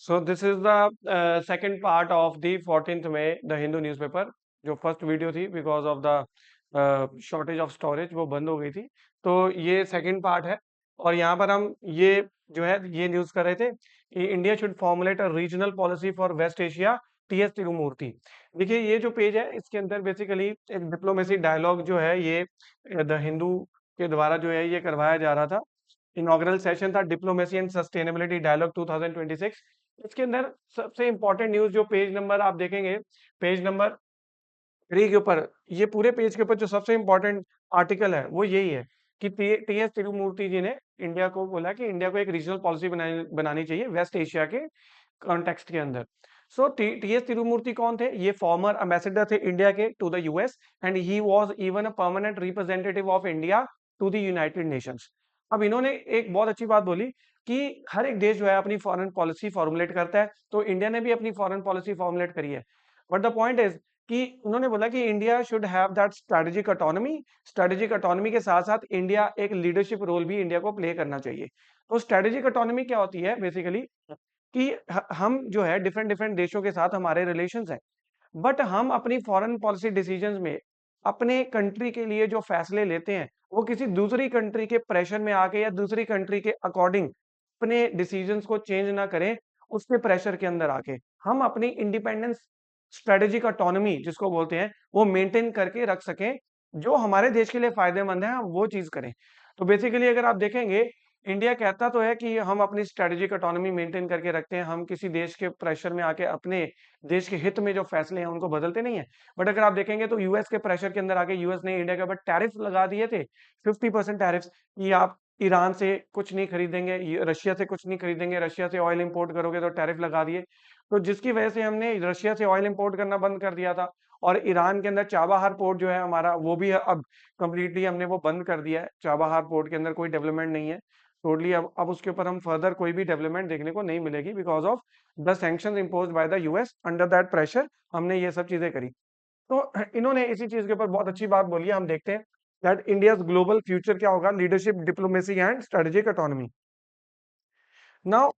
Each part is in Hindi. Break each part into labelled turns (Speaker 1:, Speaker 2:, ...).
Speaker 1: So this is the second part of the 14th May, the Hindu newspaper. जो फर्स्ट वीडियो थी because of the shortage of storage वो बंद हो गई थी, तो ये सेकंड पार्ट है। और यहाँ पर हम ये जो है ये न्यूज कर रहे थे कि India should formulate a regional policy for West Asia, TS Tirumurti. देखिए ये जो पेज है इसके अंदर बेसिकली एक डिप्लोमेसी डायलॉग जो है ये द हिंदू के द्वारा जो है ये करवाया जा रहा था। इनॉग्रल सेशन था डिप्लोमेसी एंड सस्टेनेबिलिटी डायलॉग 2026। इसके अंदर सबसे इंपॉर्टेंट न्यूज जो पेज नंबर आप देखेंगे, पेज नंबर 3 के ऊपर, ये पूरे पेज के ऊपर जो सबसे इंपॉर्टेंट आर्टिकल है वो यही है कि टीएस तिरुमूर्ति जी ने इंडिया को बोला कि इंडिया को एक रीजनल पॉलिसी बनानी चाहिए वेस्ट एशिया के कॉन्टेक्स्ट के अंदर। सो टीएस तिरुमूर्ति कौन थे? ये फॉर्मर एम्बेसडर थे इंडिया के to the US, and he was even a permanent representative of India to the United Nations. अब इन्होंने एक बहुत अच्छी बात बोली कि हर एक देश जो है अपनी फॉरेन पॉलिसी फॉर्मुलेट करता है, तो इंडिया ने भी अपनी फॉरेन पॉलिसी फॉर्मुलेट करी है। बट द पॉइंट इज कि उन्होंने बोला कि India should have that strategic autonomy. Strategic autonomy के साथ साथ इंडिया एक लीडरशिप रोल भी इंडिया को प्ले करना चाहिए। तो स्ट्रेटेजिक ऑटोनॉमी क्या होती है बेसिकली कि हम जो है डिफरेंट डिफरेंट देशों के साथ हमारे रिलेशंस हैं, बट हम अपनी फॉरेन पॉलिसी डिसीजंस में अपने कंट्री के लिए जो फैसले लेते हैं वो किसी दूसरी कंट्री के प्रेशर में आके या दूसरी कंट्री के अकॉर्डिंग अपने डिसीजंस को चेंज ना करें, उसके प्रेशर के अंदर आके हम अपनी इंडिपेंडेंस, स्ट्रेटेजिक ऑटोनॉमी जिसको बोलते हैं वो मेंटेन करके रख सकें, जो हमारे देश के लिए फायदेमंद है हम वो चीज करें। तो बेसिकली अगर आप देखेंगे, इंडिया कहता तो है कि हम अपनी स्ट्रेटेजिक ऑटोनॉमी मेंटेन करके रखते हैं, हम किसी देश के प्रेशर में आके अपने देश के हित में जो फैसले हैं उनको बदलते नहीं है। बट अगर आप देखेंगे तो यूएस के प्रेशर के अंदर आके यूएस ने इंडिया के ऊपर टैरिफ लगा दिए थे, 50% टैरिफ्स, कि आप ईरान से कुछ नहीं खरीदेंगे, रशिया से कुछ नहीं खरीदेंगे, रशिया से ऑयल इंपोर्ट करोगे तो टैरिफ लगा दिए। तो जिसकी वजह से हमने रशिया से ऑयल इंपोर्ट करना बंद कर दिया था। और ईरान के अंदर चाबहार पोर्ट जो है हमारा वो भी अब कंप्लीटली हमने वो बंद कर दिया है। चाबहार पोर्ट के अंदर कोई डेवलपमेंट नहीं है टोटली। अब उसके ऊपर हम फर्दर कोई भी डेवलपमेंट देखने को नहीं मिलेगी because of the sanctions imposed by the US. Under that pressure हमने ये सब चीजें करी। तो इन्होंने इसी चीज के ऊपर बहुत अच्छी बात बोली है। हम देखते हैं दैट इंडियाज ग्लोबल फ्यूचर क्या होगा, leadership, diplomacy and strategic autonomy. Now,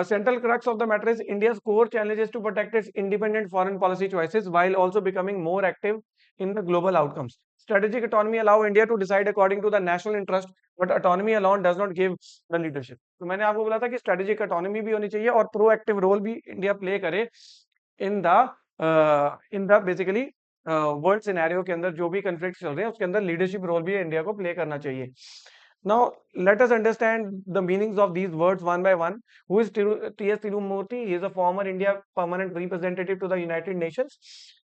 Speaker 1: central crux of the matter is India's core challenge is to protect its independent foreign policy choices while also becoming more active in the global outcomes. Strategic autonomy allow India to decide according to the national interest, but autonomy alone does not give the leadership. तो मैंने आपको बोला था कि strategic autonomy भी होनी चाहिए और proactive role भी इंडिया प्ले करे in the basically world scenario के अंदर जो भी कन्फ्लिक्ट चल रहे हैं उसके अंदर लीडरशिप रोल भी इंडिया को प्ले करना चाहिए। Now, let us understand the meanings of these words one by one. Who is T.S. Tirumurti? He is a former India permanent representative to the United Nations,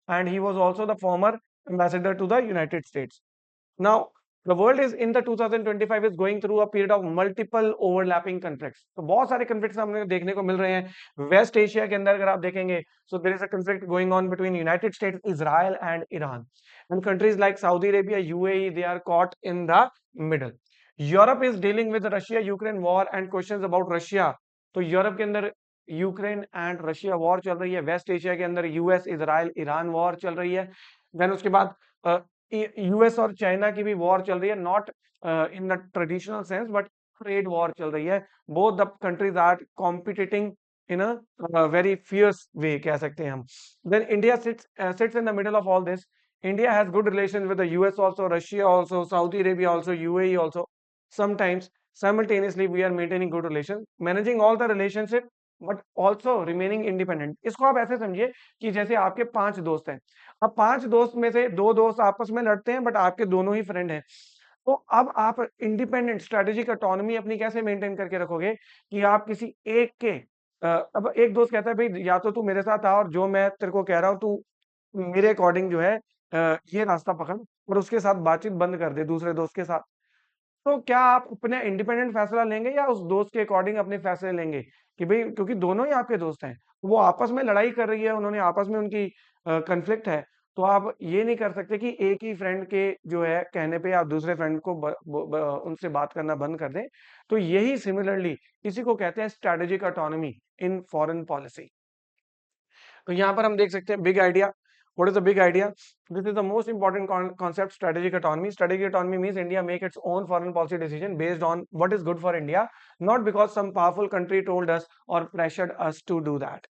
Speaker 1: and he was also the former ambassador to the United States. Now, the world is in the 2025 is going through a period of multiple overlapping conflicts. तो बहुत सारे conflicts हमने देखने को मिल रहे हैं। वेस्ट एशिया के अंदर अगर आप देखेंगे, so there is a conflict going on between United States, Israel and Iran. And countries like Saudi Arabia, UAE, they are caught in the middle. Europe is dealing with Russia Ukraine war and questions about Russia. तो यूरोप के अंदर यूक्रेन एंड रशिया वॉर चल रही है। वेस्ट एशिया के अंदर यूएस, इजराइल, ईरान वॉर चल रही है। देन उसके बाद यूएस और चाइना की भी वॉर चल रही है, not in the traditional sense but trade war चल रही है। Both the countries are competing in a very fierce way कह सकते हैं हम। Then India sits in the middle of all this. India has good relations with the US also, Russia also, Saudi Arabia also, UAE also. Sometimes simultaneously we are maintaining good relations, managing all the relationship but also remaining independent. इसको आप ऐसे समझिए कि जैसे आपके 5 दोस्त हैं, अब 5 दोस्त में से 2 दोस्त आपस में लड़ते हैं बट आपके दोनों ही फ्रेंड हैं। तो अब आप इंडिपेंडेंट स्ट्रेटेजिक ऑटोनॉमी अपनी कैसे मेंटेन करके रखोगे कि आप किसी एक के अब एक दोस्त कहता है भाई या तो तू मेरे साथ आ और जो मैं तेरे को कह रहा हूँ तू मेरे अकॉर्डिंग जो है ये रास्ता पकड़ और उसके साथ बातचीत बंद कर दे दूसरे दोस्त के साथ। तो क्या आप अपने इंडिपेंडेंट फैसला लेंगे या उस दोस्त के अकॉर्डिंग अपने फैसले लेंगे कि भाई क्योंकि दोनों ही आपके दोस्त हैं, वो आपस में लड़ाई कर रही है, उन्होंने आपस में उनकी कन्फ्लिक्ट है। तो आप ये नहीं कर सकते कि एक ही फ्रेंड के जो है कहने पे आप दूसरे फ्रेंड को उनसे बात करना बंद कर दें। तो यही सिमिलरली इसी को कहते हैं strategic autonomy in foreign policy. तो यहाँ पर हम देख सकते हैं big idea. What is the big idea? This is the most important concept, strategic autonomy. Strategic autonomy means India make its own foreign policy decision based on what is good for India, not because some powerful country told us or pressured us to do that.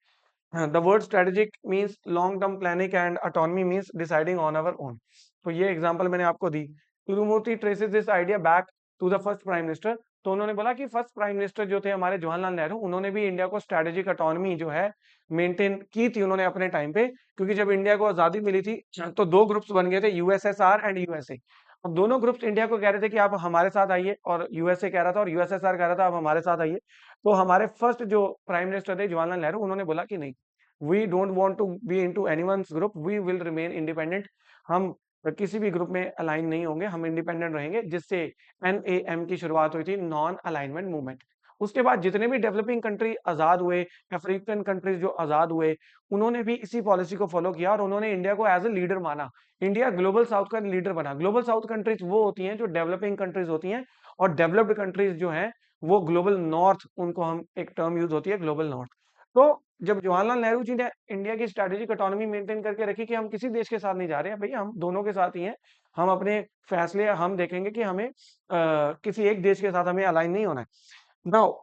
Speaker 1: The word strategic means long term planning and autonomy means deciding on our own. तो ये एग्जांपल मैंने आपको दी. Tirumurti traces this idea back to the first prime minister. तो उन्होंने बोला कि फर्स्ट प्राइम मिनिस्टर जो थे हमारे जवाहरलाल नेहरू, उन्होंने भी इंडिया को स्ट्रेटेजिक ऑटोनॉमी जो है मेंटेन की थी उन्होंने अपने टाइम पे, क्योंकि जब इंडिया को आजादी मिली थी तो दो ग्रुप्स बन गए थे, यूएसएसआर एंड यूएसए. अब दोनों ग्रुप्स इंडिया को कह रहे थे कि आप हमारे साथ आइए, और यूएसए कह रहा था और यूएसएसआर कह रहा था आप हमारे साथ आइए. तो हमारे फर्स्ट जो प्राइम मिनिस्टर थे जवाहरलाल नेहरू, उन्होंने बोला कि नहीं, we don't want to be into anyone's group, we will remain independent. हम किसी भी ग्रुप में अलाइन नहीं होंगे, हम इंडिपेंडेंट रहेंगे, जिससे एनएएम की शुरुआत हुई थी, नॉन अलाइनमेंट मूवमेंट. उसके बाद जितने भी डेवलपिंग कंट्री आजाद हुए, अफ्रीकन कंट्रीज जो आजाद हुए, उन्होंने भी इसी पॉलिसी को फॉलो किया और उन्होंने इंडिया को एज ए लीडर माना. इंडिया ग्लोबल साउथ का लीडर बना. ग्लोबल साउथ कंट्रीज वो होती हैं जो डेवलपिंग कंट्रीज होती हैं, और डेवलप्ड कंट्रीज जो हैं वो ग्लोबल नॉर्थ, उनको हम एक टर्म यूज होती है ग्लोबल नॉर्थ. तो जब जवाहरलाल नेहरू जी ने इंडिया की स्ट्रेटेजिक ऑटोनॉमी मेंटेन करके रखी कि हम किसी देश के साथ नहीं जा रहे हैं, भैया हम दोनों के साथ ही हैं, हम अपने फैसले हम देखेंगे कि हमें किसी एक देश के साथ हमें अलाइन नहीं होना है. नाउ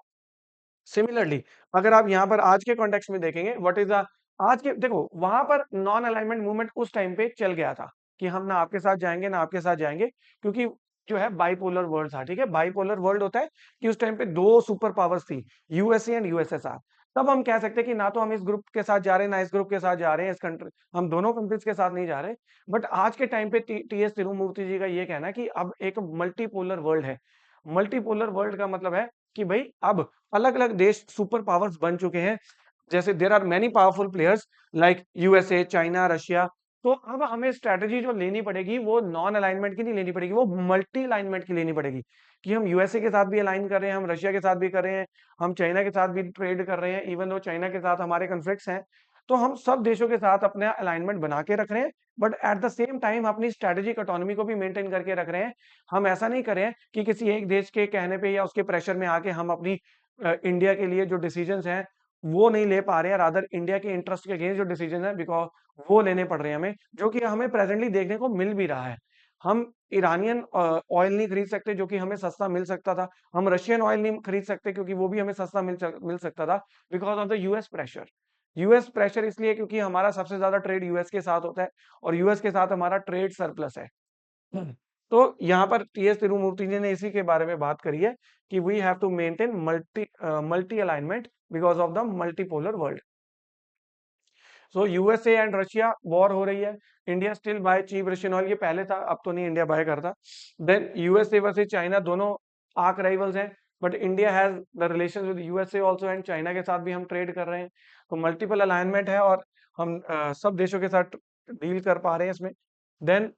Speaker 1: सिमिलरली अगर आप यहाँ पर आज के कॉन्टेक्स्ट में देखेंगे, व्हाट इज द आज के, देखो वहां पर नॉन अलाइनमेंट मूवमेंट उस टाइम पे चल गया था कि हम ना आपके साथ जाएंगे ना आपके साथ जाएंगे, क्योंकि जो है बाइपोलर वर्ल्ड था. ठीक है, बाइपोलर वर्ल्ड होता है कि उस टाइम पे दो सुपर पावर्स थी, यूएसए एंड यूएसएसआर. तब हम कह सकते हैं कि ना तो हम इस ग्रुप के साथ जा रहे हैं ना इस ग्रुप के साथ जा रहे हैं, इस कंट्री, हम दोनों कंट्रीज के साथ नहीं जा रहे. बट आज के टाइम पे टीएस तिरुमूर्ति जी का ये कहना है कि अब एक मल्टीपोलर वर्ल्ड है. मल्टीपोलर वर्ल्ड का मतलब है कि भाई अब अलग अलग देश सुपर पावर्स बन चुके हैं, जैसे there are many powerful players like USA, China, Russia. तो अब हमें स्ट्रेटजी जो लेनी पड़ेगी वो नॉन अलाइनमेंट की नहीं लेनी पड़ेगी, वो मल्टी अलाइनमेंट की लेनी पड़ेगी, कि हम यूएसए के साथ भी अलाइन कर रहे हैं, हम रशिया के साथ भी कर रहे हैं, हम चाइना के साथ भी ट्रेड कर रहे हैं, इवन दो चाइना के साथ हमारे कन्फ्लिक्ट्स हैं. तो हम सब देशों के साथ अपना अलाइनमेंट बना के रख रहे हैं, but at the same time अपनी स्ट्रेटेजिक ऑटोनॉमी को भी मेंटेन करके रख रहे हैं. हम ऐसा नहीं कर रहे हैं कि किसी एक देश के कहने पे या उसके प्रेशर में आके हम अपनी इंडिया के लिए जो डिसीजंस हैं वो नहीं ले पा रहे हैं, रादर इंडिया के इंटरेस्ट के अगेंस्ट जो डिसीजन है बिकॉज वो लेने पड़ रहे हैं हमें, जो कि हमें प्रेजेंटली देखने को मिल भी रहा है. हम ईरानियन ऑयल नहीं खरीद सकते जो कि हमें सस्ता मिल सकता था, हम रशियन ऑयल नहीं खरीद सकते क्योंकि वो भी हमें सस्ता मिल सकता था, because of the US pressure. US pressure इसलिए क्योंकि हमारा सबसे ज्यादा ट्रेड यूएस के साथ होता है, और यूएस के साथ हमारा ट्रेड सरप्लस है. तो यहाँ पर टीएस तिरुमूर्ति जी ने इसी के बारे में बात करी है कि we have to maintain multi alignment because of the multipolar world. So USA and Russia war हो रही है, India still buy cheap Russian oil, ये पहले था, अब तो नहीं इंडिया बाय करता. देन यूएसए वर्सेस चाइना, दोनों आर्क राइवल्स हैं, but India has the relation with USA also, and China के साथ भी हम ट्रेड कर रहे हैं. तो मल्टीपल अलाइनमेंट है और हम सब देशों के साथ डील कर पा रहे हैं इसमें. Then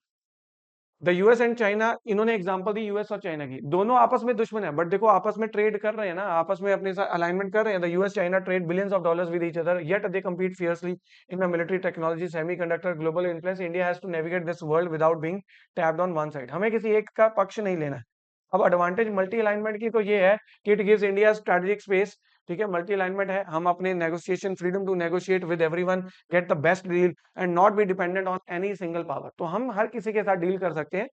Speaker 1: the US and China, इन्होंने एग्जांपल दी यूएस और चाइना की, दोनों आपस में दुश्मन है, बट देखो आपस में ट्रेड कर रहे हैं ना, आपस में अपने साथ अलाइनमेंट कर रहे हैं. The US China trade billions of dollars with each other, yet they compete fiercely in the military technology, semiconductor, global influence. India has to navigate this world without being tapped on one side. हमें किसी एक का पक्ष नहीं लेना है. अब एडवांटेज मल्टी अलाइनमेंट की तो ये है कि it gives India strategic space. ठीक है, मल्टी अलाइनमेंट है, हम अपने negotiation, freedom to negotiate with everyone, get the best deal and not be dependent on any single power. तो हम हर किसी के साथ डील कर सकते हैं,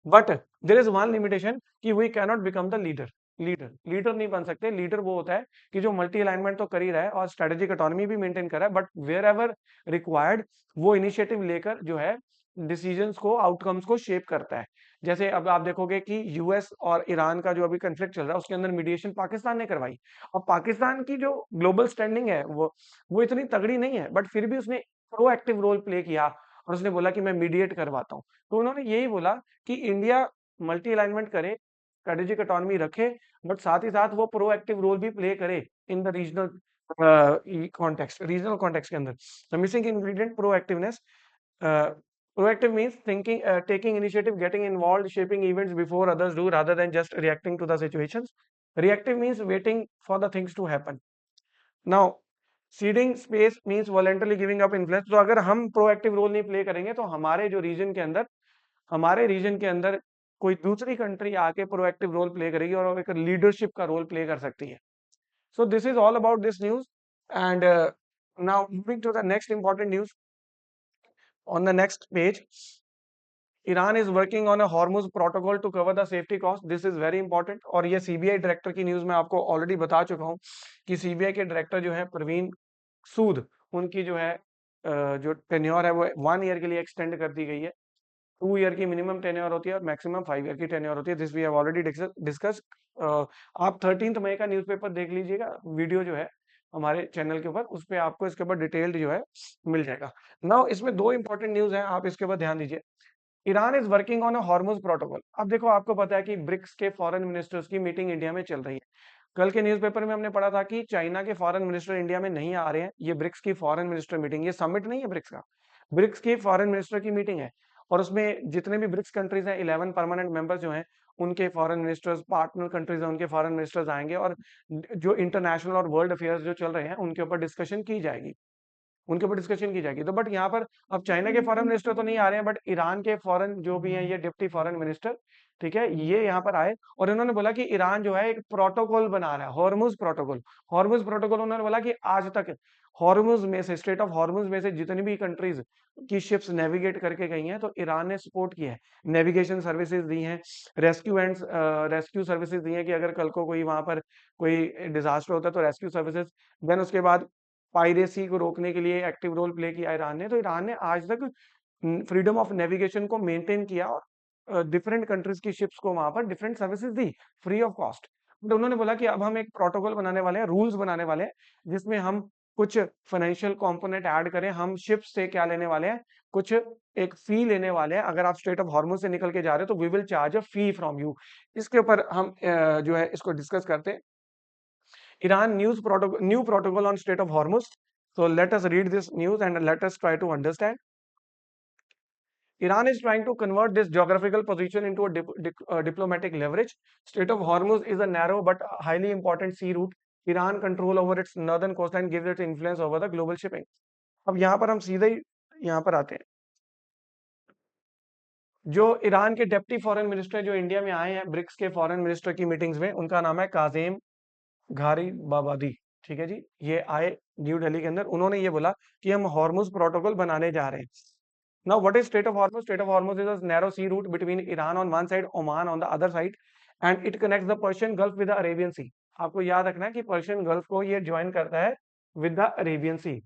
Speaker 1: but there is one limitation कि we can not become the leader. Leader नहीं बन सकते. लीडर वो होता है कि जो मल्टी अलाइनमेंट तो कर ही रहा है और स्ट्रेटेजिक ऑटोनॉमी भी मेंटेन कर रहा है, बट वेयर एवर रिक्वायर्ड वो इनिशिएटिव लेकर जो है डिसीजंस को, आउटकम्स को शेप करता है. जैसे अब आप देखोगे कि यूएस और ईरान का जो अभी कन्फ्लिक्ट चल रहा है उसके अंदर मीडिएशन पाकिस्तान ने करवाई. और पाकिस्तान की जो ग्लोबल स्टैंडिंग है वो इतनी तगड़ी नहीं है, बट फिर भी उसने प्रोएक्टिव रोल प्ले किया और उसने बोला कि मैं मीडिएट करवाता हूँ. तो उन्होंने यही बोला कि इंडिया मल्टी अलाइनमेंट करे, स्ट्रेटेजिक ऑटोनॉमी रखे, बट साथ ही साथ वो प्रोएक्टिव रोल भी प्ले करे in the regional context, regional context के अंदर. The missing ingredient proactiveness. Proactive means thinking, taking initiative, getting involved, shaping events before others do, rather than just reacting to the situations. Reactive means waiting for the things to happen. Now, ceding space means voluntarily giving up influence. तो अगर हम proactive role नहीं play करेंगे तो हमारे रीजन के अंदर कोई दूसरी कंट्री आके प्रोएक्टिव रोल प्ले करेगी और एक लीडरशिप का रोल प्ले कर सकती है. So this is all about this news. And now moving to the next important news. On the next page, Iran is working on a Hormuz protocol to cover the safety cost, this is very important. और ये सीबीआई डायरेक्टर की न्यूज मैं आपको ऑलरेडी बता चुका हूँ कि सीबीआई के डायरेक्टर जो है प्रवीण सूद, उनकी जो है जो टेन्योर है वो 1 ईयर के लिए एक्सटेंड कर दी गई है। 2 ईयर की मिनिमम टेन्योर होती है और मैक्सिमम 5 ईयर की टेन्योर होती है। This we have already discuss. आप 13 मई का न्यूज़पेपर देख लीजिएगा, वीडियो जो है हमारे चैनल के ऊपर, उस पर आपको इसके ऊपर डिटेल्ड जो है मिल जाएगा। नाउ इसमें दो इंपॉर्टेंट न्यूज हैं, आप इसके ऊपर ध्यान दीजिए। Iran is working on a Hormuz protocol. अब देखो, आपको पता है कि ब्रिक्स के फॉरेन मिनिस्टर्स की मीटिंग इंडिया में चल रही है। कल के न्यूज़पेपर में हमने पढ़ा था कि चाइना के फॉरेन मिनिस्टर इंडिया में नहीं आ रहे हैं। ये ब्रिक्स की फॉरेन मिनिस्टर मीटिंग, ये समिट नहीं है ब्रिक्स का, ब्रिक्स की फॉरेन मिनिस्टर की मीटिंग है। और उसमें जितने भी ब्रिक्स कंट्रीज हैं, 11 परमानेंट मेंबर्स जो हैं, उनके फॉरेन मिनिस्टर्स, पार्टनर कंट्रीज हैं, उनके फॉरेन मिनिस्टर्स आएंगे और जो इंटरनेशनल और वर्ल्ड अफेयर्स जो चल रहे हैं उनके ऊपर डिस्कशन की जाएगी, उनके ऊपर डिस्कशन की जाएगी। तो बट यहाँ पर अब चाइना के फॉरेन मिनिस्टर तो नहीं आ रहे हैं, बट ईरान के फॉरेन जो भी हैं, ये डिप्टी फॉरेन मिनिस्टर, ठीक है, ये यहाँ पर आए और इन्होंने बोला कि ईरान जो है एक प्रोटोकॉल बना रहा है, हॉर्मुज प्रोटोकॉल। हॉर्मुज प्रोटोकॉल उन्होंने बोला कि आज तक हॉर्मुज में से, स्टेट ऑफ हॉर्मुज में से जितनी भी कंट्रीज की शिप्स नेविगेट करके गई हैं, तो ईरान ने सपोर्ट किया है, नेविगेशन सर्विसेज दी हैं, रेस्क्यू सर्विसेज दी हैं कि अगर कल को कोई वहां पर कोई डिजास्टर होता है तो रेस्क्यू सर्विसेज। देन उसके बाद पायरेसी को रोकने के लिए एक्टिव रोल प्ले किया ईरान ने। तो ईरान ने आज तक फ्रीडम ऑफ नेविगेशन को मेंटेन किया और डिफरेंट कंट्रीज की शिप्स को वहां पर different services the free of cost. तो उन्होंने बोला कि अब हम एक प्रोटोकॉल बनाने वाले हैं, रूल्स बनाने वाले हैं, जिसमें हम कुछ फाइनेंशियल कंपोनेंट ऐड करें। हम शिप्स से क्या लेने वाले हैं, कुछ एक फी लेने वाले हैं। अगर आप स्टेट ऑफ हॉर्मुज से निकल के जा रहे हो तो we will charge a fee from you. इसके ऊपर हम जो है इसको डिस्कस करते हैं। Iran new protocol on Strait of Hormuz. So let us read this news and let us try to understand. Iran is trying to convert this geographical position into a diplomatic leverage. Strait of Hormuz is a narrow but highly important sea route. Iran control over its northern coastline gives it influence over the global shipping. अब यहाँ पर हम सीधे ही यहाँ पर आते हैं। जो ईरान के डेप्टी फॉरेन मिनिस्टर जो इंडिया में आए हैं ब्रिक्स के फॉरेन मिनिस्टर की मीटिंग्स में, उनका नाम है काजेम घारी बाबादी। ठीक है जी, ये आए न्यू दिल्ली के अंदर, उन्होंने ये बोला कि हम हॉर्मुज प्रोटोकॉल बनाने जा रहे हैं। Now what is strait of Hormuz? Strait of Hormuz is a narrow sea route between Iran on one side, Oman on the other side, and it connects the Persian Gulf with the Arabian Sea. आपको याद रखना है कि पर्शियन गल्फ को ये ज्वाइन करता है with the Arabian sea.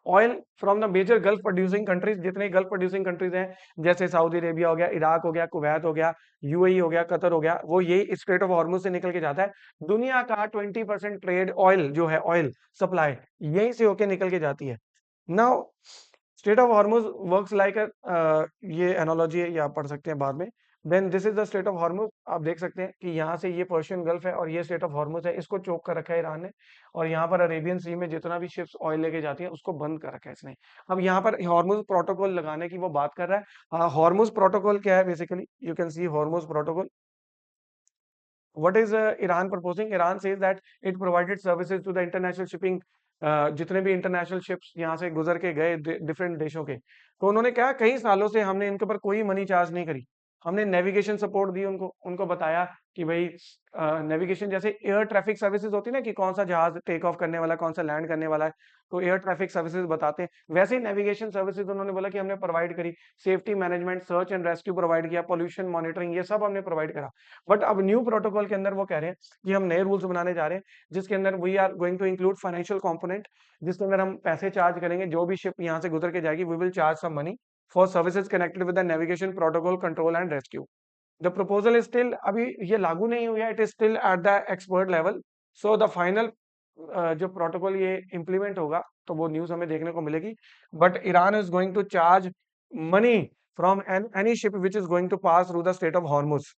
Speaker 1: Oil from the major gulf producing countries, जितने गल्फ प्रोड्यूसिंग कंट्रीज हैं, जैसे सऊदी अरेबिया हो गया, इराक हो गया, कुवैत हो गया, यूएई हो गया, कतर हो गया, वो यही स्ट्रेट ऑफ हॉर्मुज से निकल के जाता है। दुनिया का 20% ट्रेड ऑयल जो है, ऑयल सप्लाई यहीं से होके निकल के जाती है। Now state of Hormuz works like ये एनोलॉजी है, ये आप पढ़ सकते हैं बाद में। Then this is the state of Hormuz. आप देख सकते हैं कि यहाँ से ये पर्शियन गल्फ है और ये स्टेट ऑफ हॉर्मुज है, इसको चोक कर रखा है ईरान ने। और यहाँ पर अरेबियन सी में जितना भी शिप्स ऑयल लेके जाती है उसको बंद कर रखा है इसने। अब यहाँ पर हॉर्मुज प्रोटोकॉल लगाने की वो बात कर रहा है। हॉर्मुज प्रोटोकॉल क्या है? Basically you can C Hormuz protocol. What is Iran proposing? Iran says that it provided services to the international shipping, जितने भी इंटरनेशनल शिप्स यहाँ से गुजर के गए डिफरेंट देशों के, तो उन्होंने क्या, कई सालों से हमने इनके ऊपर कोई मनी चार्ज नहीं करी। हमने नेविगेशन सपोर्ट दी उनको, उनको बताया कि भाई नेविगेशन जैसे एयर ट्रैफिक सर्विसेज होती है ना, कि कौन सा जहाज टेक ऑफ करने वाला है, कौन सा लैंड करने वाला है, तो एयर ट्रैफिक सर्विसेज बताते हैं। वैसे ही नेविगेशन सर्विसेज उन्होंने बोला कि हमने प्रोवाइड करी। Safety management, search and rescue provide किया, पोल्यूशन मॉनिटरिंग, ये सब हमने प्रोवाइड करा। बट अब न्यू प्रोटोकॉल के अंदर वो कह रहे हैं कि हम नए रूल्स बनाने जा रहे हैं, जिसके अंदर we are going to include financial component, जिसके अंदर हम पैसे चार्ज करेंगे। जो भी शिप यहाँ से गुजर के जाएगी, we will charge some money for services connected with the navigation protocol, control and rescue. The proposal is still, अभी ये लागू नहीं हुआ है, it is still at the expert level. So the final जो प्रोटोकॉल ये इंप्लीमेंट होगा तो वो न्यूज हमें देखने को मिलेगी। But Iran is going to charge money from any ship which is going to pass through the state of Hormuz.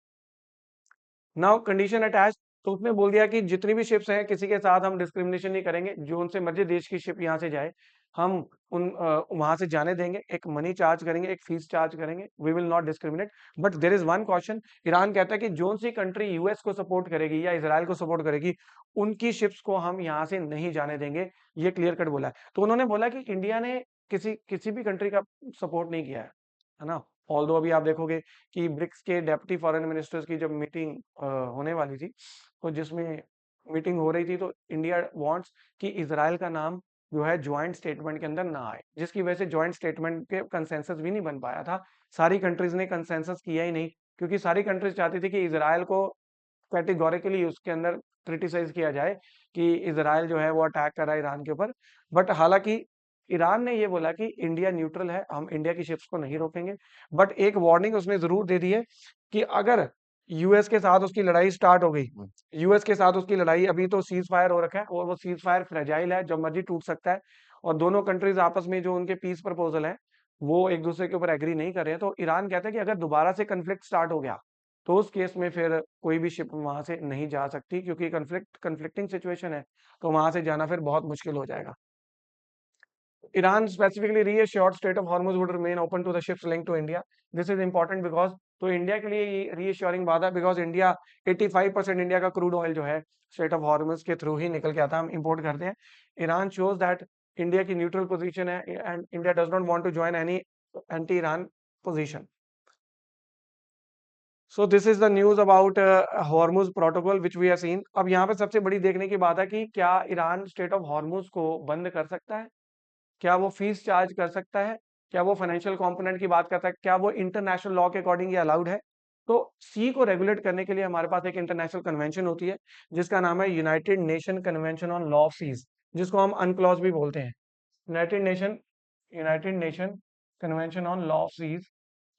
Speaker 1: Now condition attach, तो उसने बोल दिया कि जितनी भी शिप्स हैं किसी के साथ हम डिस्क्रिमिनेशन नहीं करेंगे, जो उनसे मर्जी देश की शिप यहाँ से जाए हम उन वहां से जाने देंगे, एक मनी चार्ज करेंगे, एक फीस चार्ज करेंगे, we will not discriminate. But there is one question, Iran कहता है कि जो सी कंट्री यूएस को सपोर्ट करेगी या इसराइल को सपोर्ट करेगी, उनकी शिप्स को हम यहाँ से नहीं जाने देंगे, ये क्लियर कट बोला है। तो उन्होंने बोला कि इंडिया ने किसी किसी भी कंट्री का सपोर्ट नहीं किया है ना। ऑल्दो अभी आप देखोगे कि ब्रिक्स के डेप्टी फॉरेन मिनिस्टर्स की जब मीटिंग होने वाली थी, तो जिसमें मीटिंग हो रही थी, तो इंडिया वांट्स कि इजराइल का नाम जो है ज्वाइंट स्टेटमेंट के अंदर ना आए, जिसकी वजह से ज्वाइंट स्टेटमेंट के कंसेंसस भी नहीं बन पाया था। सारी कंट्रीज ने कंसेंसस किया ही नहीं, क्योंकि सारी कंट्रीज चाहती थी कि इजराइल को कैटेगोरिकली उसके अंदर क्रिटिसाइज किया जाए कि इजराइल जो है वो अटैक कर रहा है ईरान के ऊपर। बट हालांकि ईरान ने ये बोला कि इंडिया न्यूट्रल है, हम इंडिया की शिप्स को नहीं रोकेंगे। बट एक वार्निंग उसने जरूर दे दी है कि अगर यूएस के साथ उसकी लड़ाई स्टार्ट हो गई, यूएस के साथ उसकी लड़ाई, अभी तो सीज फायर हो रखा है और वो सीज फायर फ्रेजाइल है, जब मर्जी टूट सकता है, और दोनों कंट्रीज आपस में जो उनके पीस प्रपोजल है वो एक दूसरे के ऊपर एग्री नहीं कर रहे हैं। तो ईरान कहता है कि अगर दोबारा से कन्फ्लिक्ट स्टार्ट हो गया तो उस केस में फिर कोई भी शिप वहां से नहीं जा सकती, क्योंकि कन्फ्लिक्टिंग सिचुएशन है, तो वहां से जाना फिर बहुत मुश्किल हो जाएगा। Iran specifically reassured Strait of Hormuz would remain open to the ships linked to India. This is important because तो इंडिया के लिए ये रीअश्योरिंग बात है, बिकॉज इंडिया 85% इंडिया का क्रूड ऑयल जो है स्ट्रेट ऑफ हॉर्मुज के थ्रू ही निकल के आता है, हम इंपोर्ट करते हैं। ईरान शोज दैट इंडिया की न्यूट्रल पोजीशन है and India does not want to join any anti Iran position. So this is the news about Hormuz protocol which we have seen. अब यहाँ पे सबसे बड़ी देखने की बात है कि क्या ईरान स्ट्रेट ऑफ हॉर्मुज को बंद कर सकता है, क्या वो फीस चार्ज कर सकता है, क्या वो फाइनेंशियल कंपोनेंट की बात करता है, क्या वो इंटरनेशनल लॉ के अकॉर्डिंग ये अलाउड है। तो सी को रेगुलेट करने के लिए हमारे पास एक इंटरनेशनल कन्वेंशन होती है जिसका नाम है United Nation convention on law of seas, जिसको हम अनक्लॉज भी बोलते हैं। United Nation convention on law of seas,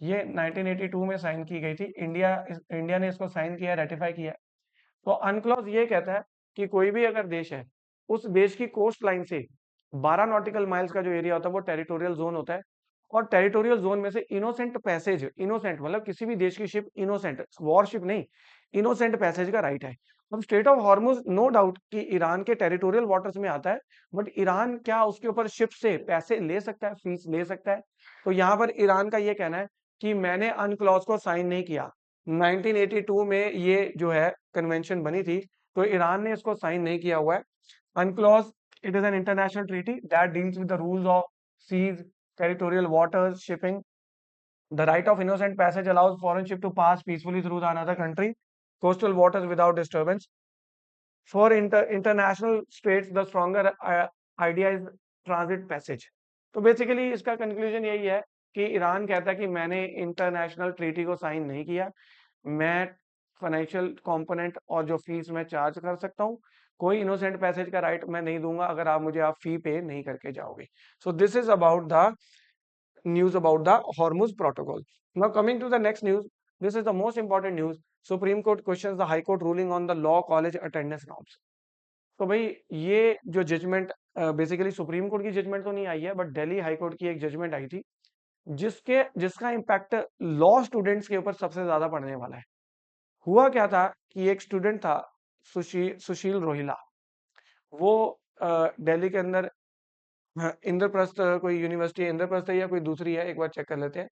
Speaker 1: ये 1982 में साइन की गई थी। इंडिया ने इसको साइन किया, रेटिफाई किया। तो अनक्लॉज ये कहता है कि कोई भी अगर देश है, उस देश की कोस्ट लाइन से 12 नॉटिकल माइल्स का जो एरिया होता है वो टेरिटोरियल जोन होता है, और टेरिटोरियल जोन में से इनोसेंट पैसेज, इनोसेंट मतलब किसी भी देश की शिप, इनोसेंट वॉरशिप नहीं, इनोसेंट पैसेज का राइट है। अब strait of Hormuz no doubt कि ईरान के टेरिटोरियल वाटर्स में आता है, बट ईरान क्या उसके ऊपर शिप से पैसे ले सकता है, फीस ले सकता है? तो यहाँ पर ईरान का ये कहना है कि मैंने अनक्लॉज को साइन नहीं किया। 1982 में ये जो है कन्वेंशन बनी थी, तो ईरान ने इसको साइन नहीं किया हुआ है। अनक्लॉज, it is an international treaty that deals with the rules of seas, territorial waters, shipping. The right of innocent passage allows foreign ship to pass peacefully through the another country, coastal waters without disturbance. For international straits, the stronger idea is transit passage. तो बेसिकली इसका कंक्लूजन यही है कि ईरान कहता है कि मैंने इंटरनेशनल ट्रीटी को साइन नहीं किया, मैं फाइनेंशियल कंपोनेंट और जो फीस मैं चार्ज कर सकता हूँ, कोई इनोसेंट पैसेज का राइट मैं नहीं दूंगा अगर आप फी पे नहीं करके जाओगे। So this is about the news about the Hormuz protocol. Now coming to the next news, this is the most important news. Supreme court questions the high court ruling on the law college attendance norms. तो भाई ये जो जजमेंट, बेसिकली सुप्रीम कोर्ट की जजमेंट तो नहीं आई है, बट दिल्ली हाई कोर्ट की एक जजमेंट आई थी जिसका इम्पैक्ट लॉ स्टूडेंट्स के ऊपर सबसे ज्यादा पड़ने वाला है। हुआ क्या था कि एक स्टूडेंट था, सुशील रोहिला, वो दिल्ली के अंदर, इंद्रप्रस्थ कोई यूनिवर्सिटी है, इंद्रप्रस्थ है या कोई दूसरी है, एक बार चेक कर लेते हैं।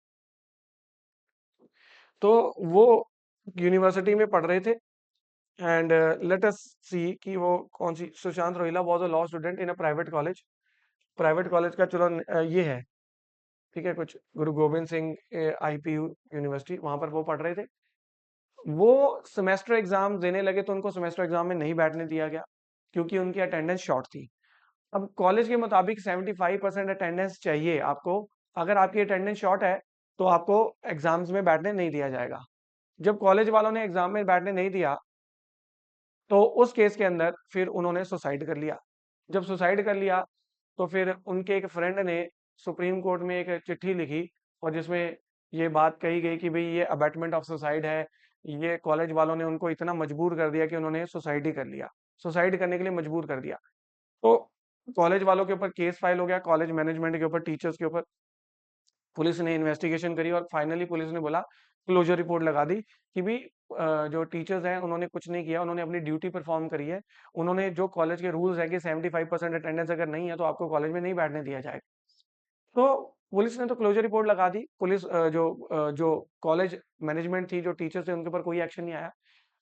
Speaker 1: तो वो यूनिवर्सिटी में पढ़ रहे थे एंड लेट अस सी कि वो कौन सी, Sushant Rohila was a law student in a private college. Private college का चलो ये है, ठीक है, कुछ गुरु गोविंद सिंह आईपीयू यूनिवर्सिटी, वहां पर वो पढ़ रहे थे। वो सेमेस्टर एग्जाम देने लगे तो उनको सेमेस्टर एग्जाम में नहीं बैठने दिया गया क्योंकि उनकी अटेंडेंस शॉर्ट थी। अब कॉलेज के मुताबिक 75% अटेंडेंस चाहिए आपको, अगर आपकी अटेंडेंस शॉर्ट है तो आपको एग्जाम्स में बैठने नहीं दिया जाएगा। जब कॉलेज वालों ने एग्जाम में बैठने नहीं दिया तो उस केस के अंदर फिर उन्होंने सुसाइड कर लिया। जब सुसाइड कर लिया तो फिर उनके एक फ्रेंड ने सुप्रीम कोर्ट में एक चिट्ठी लिखी और जिसमें ये बात कही गई कि भाई ये अबैटमेंट ऑफ सुसाइड है, ये कॉलेज वालों ने उनको इतना मजबूर कर दिया कि उन्होंने सुसाइड ही कर लिया, सुसाइड करने के लिए मजबूर कर दिया। तो कॉलेज वालों के ऊपर केस फाइल हो गया, कॉलेज मैनेजमेंट के ऊपर, टीचर्स के ऊपर। पुलिस ने इन्वेस्टिगेशन करी और फाइनली पुलिस ने बोला, क्लोजर रिपोर्ट लगा दी कि भी जो टीचर्स हैं उन्होंने कुछ नहीं किया, उन्होंने अपनी ड्यूटी परफॉर्म करी है। उन्होंने जो कॉलेज के रूल्स है कि 75% अटेंडेंस अगर नहीं है तो आपको कॉलेज में नहीं बैठने दिया जाएगा। तो पुलिस ने तो क्लोजर रिपोर्ट लगा दी, पुलिस जो कॉलेज मैनेजमेंट थी, जो टीचर्स थे, उनके ऊपर कोई एक्शन नहीं आया।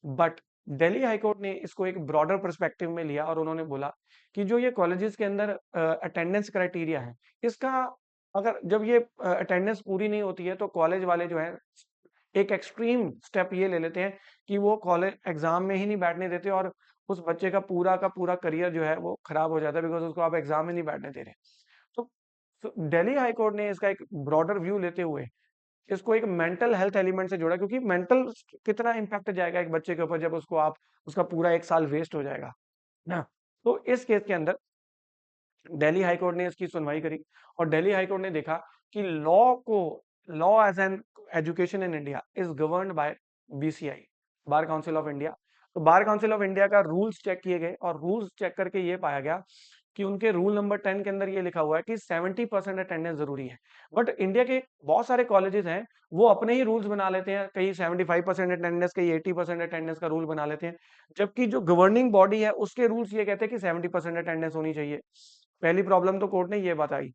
Speaker 1: बट दिल्ली हाईकोर्ट ने इसको एक ब्रॉडर पर्सपेक्टिव में लिया और उन्होंने बोला कि जो ये कॉलेजेस के अंदर अटेंडेंस क्राइटेरिया है, इसका अगर जब ये अटेंडेंस पूरी नहीं होती है तो कॉलेज वाले जो है एक एक्सट्रीम स्टेप ये ले लेते हैं कि वो कॉलेज एग्जाम में ही नहीं बैठने देते और उस बच्चे का पूरा करियर जो है वो खराब हो जाता है, बिकॉज़ उसको आप एग्ज़ाम में नहीं बैठने दे रहे। तो दिल्ली हाई कोर्ट ने इसका एक ब्रॉडर व्यू लेते हुए इसको एक मेंटल हेल्थ एलिमेंट से जोड़ा, क्योंकि मेंटल कितना इम्पैक्ट जाएगा एक बच्चे के ऊपर जब उसको आप उसका पूरा 1 साल वेस्ट हो जाएगा, ना? तो इस केस के अंदर दिल्ली हाई कोर्ट ने इसकी सुनवाई करी और दिल्ली हाई कोर्ट ने देखा कि law as an education in India is governed by BCI, bar council of India. तो बार काउंसिल ऑफ इंडिया का रूल्स चेक किए गए और रूल्स चेक करके ये पाया गया कि उनके रूल नंबर 10 के अंदर ये लिखा हुआ है कि 70% अटेंडेंस जरूरी है। बट इंडिया के बहुत सारे कॉलेजेस हैं, वो अपने ही रूल्स बना लेते हैं, कहीं 75% अटेंडेंस, कहीं 80% अटेंडेंस का रूल बना लेते हैं, जबकि जो गवर्निंग बॉडी है उसके रूल्स ये कहते हैं कि 70% अटेंडेंस होनी चाहिए। पहली प्रॉब्लम तो कोर्ट ने ये बताई।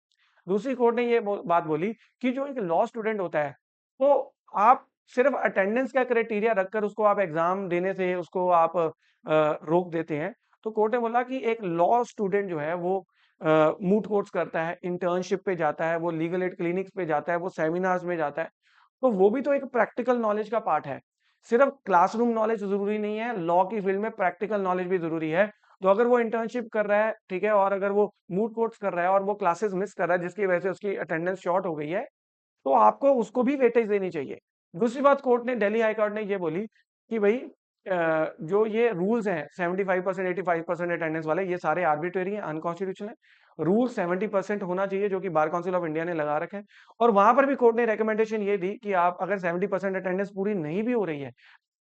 Speaker 1: दूसरी कोर्ट ने ये बात बोली कि जो एक लॉ स्टूडेंट होता है, तो आप सिर्फ अटेंडेंस का क्राइटेरिया रखकर उसको आप एग्जाम देने से उसको आप रोक देते हैं। तो कोर्ट ने बोला कि एक लॉ स्टूडेंट जो है वो मूट कोर्ट्स करता है, इंटर्नशिप पे जाता है, वो लीगल एड क्लिनिक्स पे जाता है, वो सेमिनार्स में जाता है, तो वो भी तो एक प्रैक्टिकल नॉलेज का पार्ट है। सिर्फ क्लासरूम नॉलेज जरूरी नहीं है, लॉ की फील्ड में प्रैक्टिकल नॉलेज भी जरूरी है। तो अगर वो इंटर्नशिप कर रहा है, ठीक है, और अगर वो मूट कोर्ट्स कर रहा है और वो क्लासेस मिस कर रहा है जिसकी वजह से उसकी अटेंडेंस शॉर्ट हो गई है, तो आपको उसको भी वेटेज देनी चाहिए। दूसरी बात कोर्ट ने, दिल्ली हाई कोर्ट ने ये बोली कि भाई जो ये रूल्स हैं 75% 85% अटेंडेंस वाले, ये सारे आर्बिट्रेरी हैं, अनकॉन्स्टिट्यूशनल है। रूल 70% होना चाहिए जो कि बार काउंसिल ऑफ इंडिया ने लगा रखे हैं। और वहां पर भी कोर्ट ने रिकमेंडेशन ये दी कि आप अगर 70% अटेंडेंस पूरी नहीं भी हो रही है,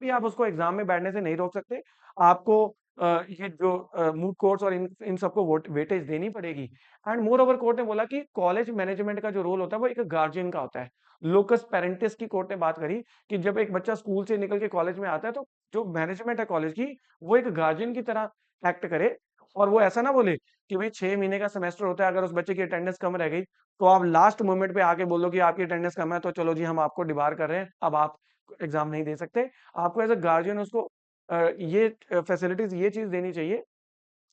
Speaker 1: भी आप उसको एग्जाम में बैठने से नहीं रोक सकते। आपको ये जो मूट कोर्ट्स और इन इन सबको वेटेज देनी पड़ेगी। एंड मोर ओवर कोर्ट ने बोला कि कॉलेज मैनेजमेंट का जो रोल होता है वो एक गार्जियन का होता है। लोकस पेरेंटिस की कोर्ट ने बात करी कि जब एक बच्चा स्कूल से निकल के कॉलेज में आता है, तो जो मैनेजमेंट है कॉलेज की, वो एक गार्जियन की तरह एक्ट करे। और वो ऐसा ना बोले कि भाई 6 महीने का सेमेस्टर होता है, अगर उस बच्चे की अटेंडेंस कम रह गई तो आप लास्ट मोमेंट पे आके बोलो कि आपकी अटेंडेंस कम है, तो चलो जी हम आपको डिबार कर रहे हैं, अब आप एग्जाम नहीं दे सकते। आपको एज अ गार्जियन उसको ये फैसिलिटीज, ये चीज देनी चाहिए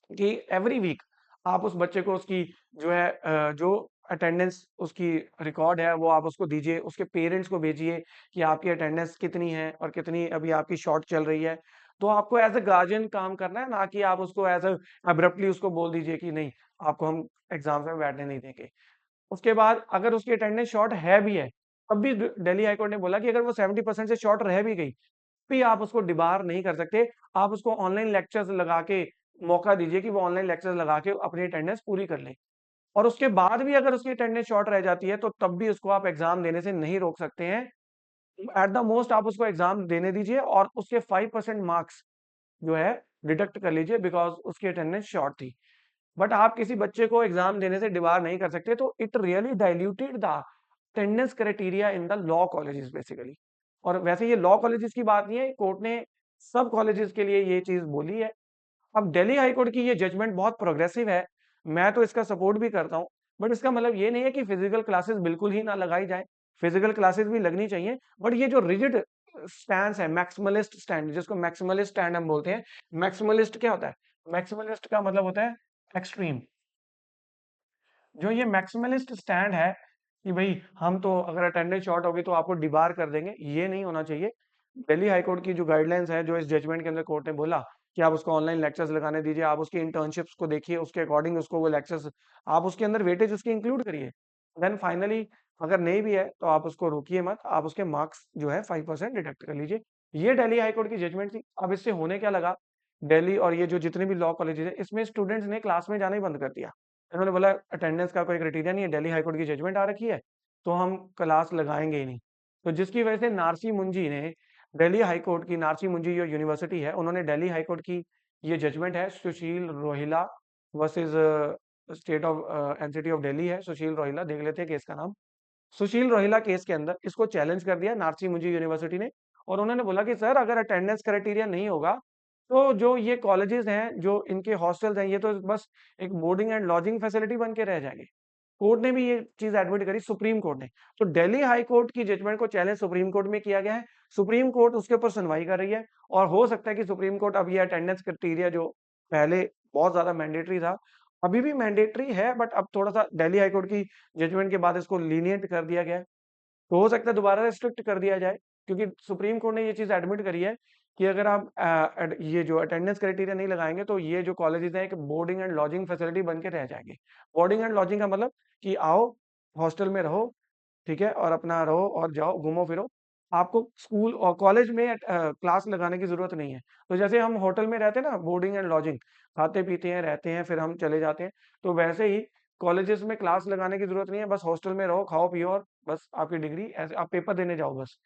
Speaker 1: कि एवरी वीक आप उस बच्चे को उसकी जो है जो अटेंडेंस उसकी रिकॉर्ड है वो आप उसको दीजिए, उसके पेरेंट्स को भेजिए कि आपकी अटेंडेंस कितनी है और कितनी अभी आपकी शॉर्ट चल रही है। तो आपको एज अ गार्जियन काम करना है, ना कि आप उसको एज अ अब्रप्टली उसको बोल दीजिए कि नहीं, आपको हम एग्जाम्स में बैठने नहीं देंगे। उसके बाद अगर उसकी अटेंडेंस शॉर्ट है भी है, तब भी दिल्ली हाईकोर्ट ने बोला कि अगर वो 70% से शॉर्ट रह भी गई, भी आप उसको डिबार नहीं कर सकते। आप उसको ऑनलाइन लेक्चर्स लगा के मौका दीजिए कि वो ऑनलाइन लेक्चर्स लगा के अपनी अटेंडेंस पूरी कर ले। और उसके बाद भी अगर उसकी अटेंडेंस शॉर्ट रह जाती है, तो तब भी उसको आप एग्जाम देने से नहीं रोक सकते हैं। एट द मोस्ट आप उसको एग्जाम देने दीजिए और उसके 5% मार्क्स जो है डिडक्ट कर लीजिए, बिकॉज उसकी अटेंडेंस शॉर्ट थी। बट आप किसी बच्चे को एग्जाम देने से डिबार नहीं कर सकते। तो it really diluted the attendance criteria in the law colleges basically. और वैसे ये लॉ कॉलेजेस की बात नहीं है, कोर्ट ने सब कॉलेजेस के लिए ये चीज बोली है। अब दिल्ली हाई कोर्ट की ये जजमेंट बहुत प्रोग्रेसिव है, मैं तो इसका सपोर्ट भी करता हूँ। बट इसका मतलब ये नहीं है कि फिजिकल क्लासेस बिल्कुल ही ना लगाई जाए, फिजिकल क्लासेस भी लगनी चाहिए। बट ये जो रिजिड स्टैंड है, मैक्सिमलिस्ट स्टैंड, जिसको मैक्सिमलिस्ट स्टैंड हम बोलते हैं। मैक्सिमलिस्ट क्या होता है? मैक्सिमलिस्ट का मतलब होता है एक्सट्रीम। जो ये मैक्सिमलिस्ट स्टैंड है कि भाई हम तो अगर अटेंडेंस शॉर्ट होगी तो आपको डिबार कर देंगे, ये नहीं होना चाहिए। दिल्ली हाई कोर्ट की जो गाइडलाइंस है, जो इस जजमेंट के अंदर कोर्ट ने बोला कि आप उसको ऑनलाइन लेक्चर्स लगाने दीजिए, आप उसकी इंटर्नशिप्स को देखिए, उसके अकॉर्डिंग उसको वो लेक्चर्स आप उसके अंदर वेटेज उसकी इंक्लूड करिए। देन फाइनली अगर नहीं भी है तो आप उसको रोकिए मत, आप उसके मार्क्स जो है 5% डिडक्ट कर लीजिए। ये दिल्ली हाई कोर्ट की जजमेंट थी। अब इससे होने क्या लगा, दिल्ली और ये जो जितने भी लॉ कॉलेजेस है, इसमें स्टूडेंट्स ने क्लास में जाना ही बंद कर दिया। इन्होंने बोला अटेंडेंस का कोई क्राइटेरिया नहीं है, दिल्ली हाई कोर्ट की जजमेंट आ रखी है, तो हम क्लास लगाएंगे ही नहीं। तो जिसकी वजह से नारसी मुंजी ने दिल्ली हाई कोर्ट की, नारसी मुंजी जो यूनिवर्सिटी है, उन्होंने दिल्ली हाई कोर्ट की ये जजमेंट है Sushil Rohila versus state of NCT of Delhi है। सुशील रोहिला, देख लेते हैं केस का नाम। सुशील रोहिला केस के अंदर इसको चैलेंज कर दिया नारसी मुंजी यूनिवर्सिटी ने। और उन्होंने बोला कि सर अगर अटेंडेंस क्राइटेरिया नहीं होगा, तो जो ये कॉलेजेस हैं, जो इनके हॉस्टल्स हैं, ये तो बस एक बोर्डिंग एंड लॉजिंग फैसिलिटी बन के रह जाएंगे। कोर्ट ने भी ये चीज एडमिट करी, सुप्रीम कोर्ट ने। तो दिल्ली हाई कोर्ट की जजमेंट को चैलेंज सुप्रीम कोर्ट में किया गया है। सुप्रीम कोर्ट उसके ऊपर सुनवाई कर रही है। और हो सकता है कि सुप्रीम कोर्ट अब ये अटेंडेंस क्राइटेरिया जो पहले बहुत ज्यादा मैंडेटरी था, अभी भी मैंडेटरी है, बट अब थोड़ा सा दिल्ली हाई कोर्ट की जजमेंट के बाद इसको लीनियंट कर दिया गया है। तो हो सकता है दोबारा स्ट्रिक्ट कर दिया जाए, क्योंकि सुप्रीम कोर्ट ने ये चीज एडमिट करी है कि अगर आप ये जो अटेंडेंस क्राइटेरिया नहीं लगाएंगे तो ये जो कॉलेजेस हैं एक बोर्डिंग एंड लॉजिंग फैसिलिटी बन के रह जाएंगे। बोर्डिंग एंड लॉजिंग का मतलब कि आओ, हॉस्टल में रहो, ठीक है, और अपना रहो और जाओ, घूमो फिरो। आपको स्कूल और कॉलेज में क्लास लगाने की जरूरत नहीं है। तो जैसे हम होटल में रहते हैं ना, बोर्डिंग एंड लॉजिंग, खाते पीते हैं, रहते हैं, फिर हम चले जाते हैं, तो वैसे ही कॉलेजेस में क्लास लगाने की जरूरत नहीं है। बस हॉस्टल में रहो, खाओ पियो, और बस आपकी डिग्री ऐसे आप पेपर देने जाओ बस।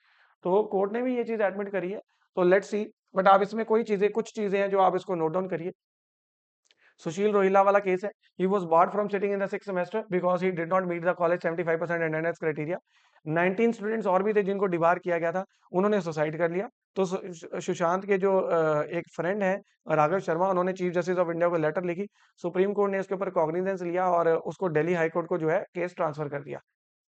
Speaker 1: तो कोर्ट ने भी ये चीज एडमिट करी है। तो लेट्स सी, बट आप इसमें कोई चीजें, कुछ चीजें हैं जो आप इसको नोट डाउन करिए। सुशील रोहिला वाला केस है। He was barred from sitting in the sixth semester because he did not meet the college 75% attendance criteria. 19 students और भी थे जिनको डिबार किया गया था, उन्होंने सुसाइड कर लिया। तो सुशांत के जो एक फ्रेंड है राघव शर्मा, उन्होंने चीफ जस्टिस ऑफ इंडिया को लेटर लिखी। सुप्रीम कोर्ट ने इसके ऊपर कॉग्निजेंस लिया और उसको दिल्ली हाई कोर्ट को जो है केस ट्रांसफर कर दिया।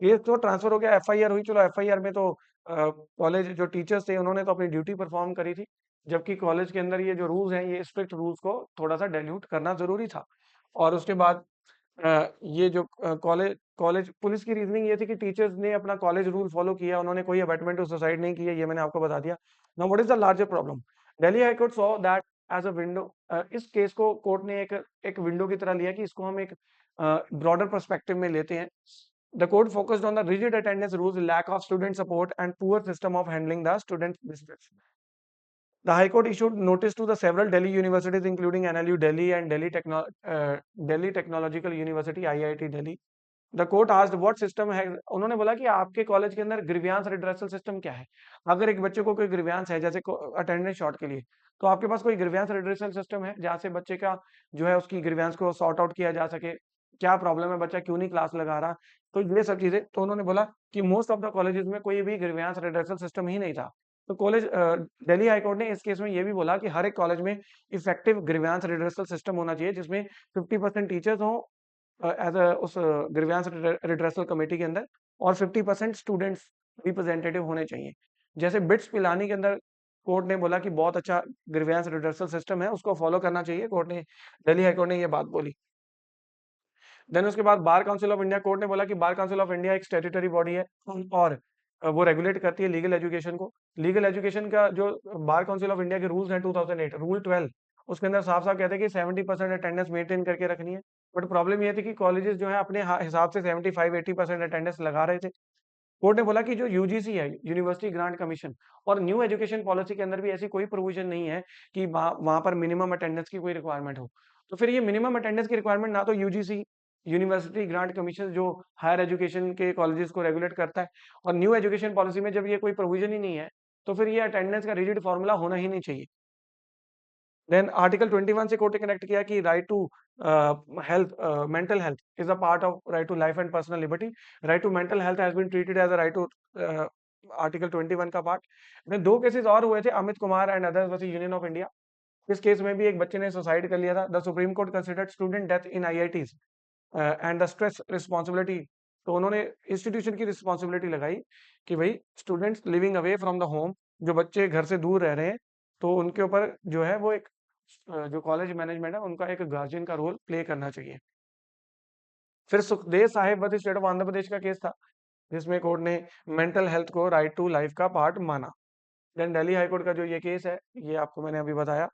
Speaker 1: केस तो ट्रांसफर हो गया, एफआईआर हुई। चलो एफआईआर में तो कॉलेज जो टीचर्स थे उन्होंने तो अपनी ड्यूटी परफॉर्म करी थी, जबकि कॉलेज के अंदर ये जो रूल्स हैं, ये स्ट्रिक्ट रूल्स को थोड़ा सा डाइल्यूट करना जरूरी था। और उसके बाद ये जो कॉलेज कॉलेज पुलिस की रीजनिंग ये थी कि टीचर्स ने अपना कॉलेज रूल फॉलो किया, उन्होंने कोई अबैटमेंट टू सुसाइड नहीं किया। ये मैंने आपको बता दिया। Now what is the larger problem? Delhi high court saw that as a window. इस केस को कोर्ट ने एक एक विंडो की तरह लिया कि इसको हम एक ब्रॉडर पर्सपेक्टिव में लेते हैं। The court focused on the rigid attendance rules, lack of student support, and poor system of handling the student disputes. The High Court issued notice to the several Delhi universities, including NLU Delhi and Delhi Technological University (IIT Delhi). The court asked what system है। उन्होंने बोला कि आपके कॉलेज के अंदर ग्रीवियांस रिड्रेसल सिस्टम क्या है। अगर एक बच्चे को कोई ग्रीवियांस है, जैसे अटेंडेंस शॉर्ट के लिए, तो आपके पास कोई ग्रीवियांस रिड्रेसल सिस्टम है जहाँ से बच्चे का जो है उसकी ग्रीवियांस को सॉर्ट आउट किया जा सके। क्या प्रॉब्लम है, बच्चा क्यों नहीं क्लास लगा रहा, तो ये सब चीजें। तो उन्होंने बोला कि मोस्ट ऑफ द कॉलेजेस में कोई भी ग्रीवियांस रिड्रेसल सिस्टम ही नहीं था। तो कॉलेज दिल्ली हाई कोर्ट ने इस केस में ये भी बोला कि हर एक कॉलेज में इफेक्टिव ग्रीवियांस रिड्रेसल सिस्टम होना चाहिए, जिसमें 50% टीचर्स हों एज अ उस ग्रीवियांस रिड्रेसल कमेटी के अंदर, और 50% स्टूडेंट्स रिप्रेजेंटेटिव होने चाहिए। जैसे बिट्स पिलानी के अंदर कोर्ट ने बोला कि बहुत अच्छा ग्रीवियांस रिड्रेसल सिस्टम है, उसको फॉलो करना चाहिए। कोर्ट ने, दिल्ली हाई कोर्ट ने ये बात बोली। देन उसके बाद बार काउंसिल ऑफ इंडिया, कोर्ट ने बोला कि बार काउंसिल ऑफ इंडिया एक स्टैट्यूटरी बॉडी है और वो रेगुलेट करती है लीगल एजुकेशन को। लीगल एजुकेशन का जो बार काउंसिल ऑफ इंडिया के रूल्स हैं 2008 रूल 12, उसके अंदर साफ साफ कहते हैं कि 70% अटेंडेंस मेंटेन करके रखनी है। बट प्रॉब्लम ये थी कि कॉलेजेस जो है अपने हिसाब से 75-80% अटेंडेंस लगा रहे थे। कोर्ट ने बोला कि जो यूजीसी है, यूनिवर्सिटी ग्रांट कमीशन, और न्यू एजुकेशन पॉलिसी के अंदर भी ऐसी कोई प्रोविजन नहीं है कि वहां पर मिनिमम अटेंडेंस की कोई रिक्वायरमेंट हो। तो फिर ये मिनिमम अटेंडेंस की रिक्वायरमेंट ना तो यूजीसी, यूनिवर्सिटी ग्रांट कमीशन जो हायर एजुकेशन के कॉलेजेस को रेगुलेट करता है, और न्यू एजुकेशन पॉलिसी में जब ये कोई प्रोविजन ही नहीं है, तो फिर ये अटेंडेंस का रिजिड फॉर्मूला होना ही नहीं चाहिए। देन आर्टिकल 21 से कोर्ट ने कनेक्ट किया कि right to health, mental health is a part of right to life and personal liberty. Right to mental health has been treated as a right to, article 21 का पार्ट। देन दो केसेस और हुए थे, Amit Kumar and others versus Union of India. इस केस में भी एक बच्चे ने सुसाइड कर लिया था। The supreme court considered student death in IITs and the stress responsibility. तो उन्होंने इंस्टीट्यूशन की रिस्पॉन्सिबिलिटी लगाई कि भाई students living away from the home, जो बच्चे घर से दूर रह रहे हैं, तो उनके ऊपर जो है वो एक जो कॉलेज मैनेजमेंट है उनका एक गार्जियन का रोल प्ले करना चाहिए। फिर Sukhdev Sahib versus state of Andhra Pradesh का केस था, जिसमें कोर्ट ने मेंटल हेल्थ को राइट टू लाइफ का पार्ट माना। देन दिल्ली हाईकोर्ट का जो ये केस है, ये आपको मैंने अभी बताया,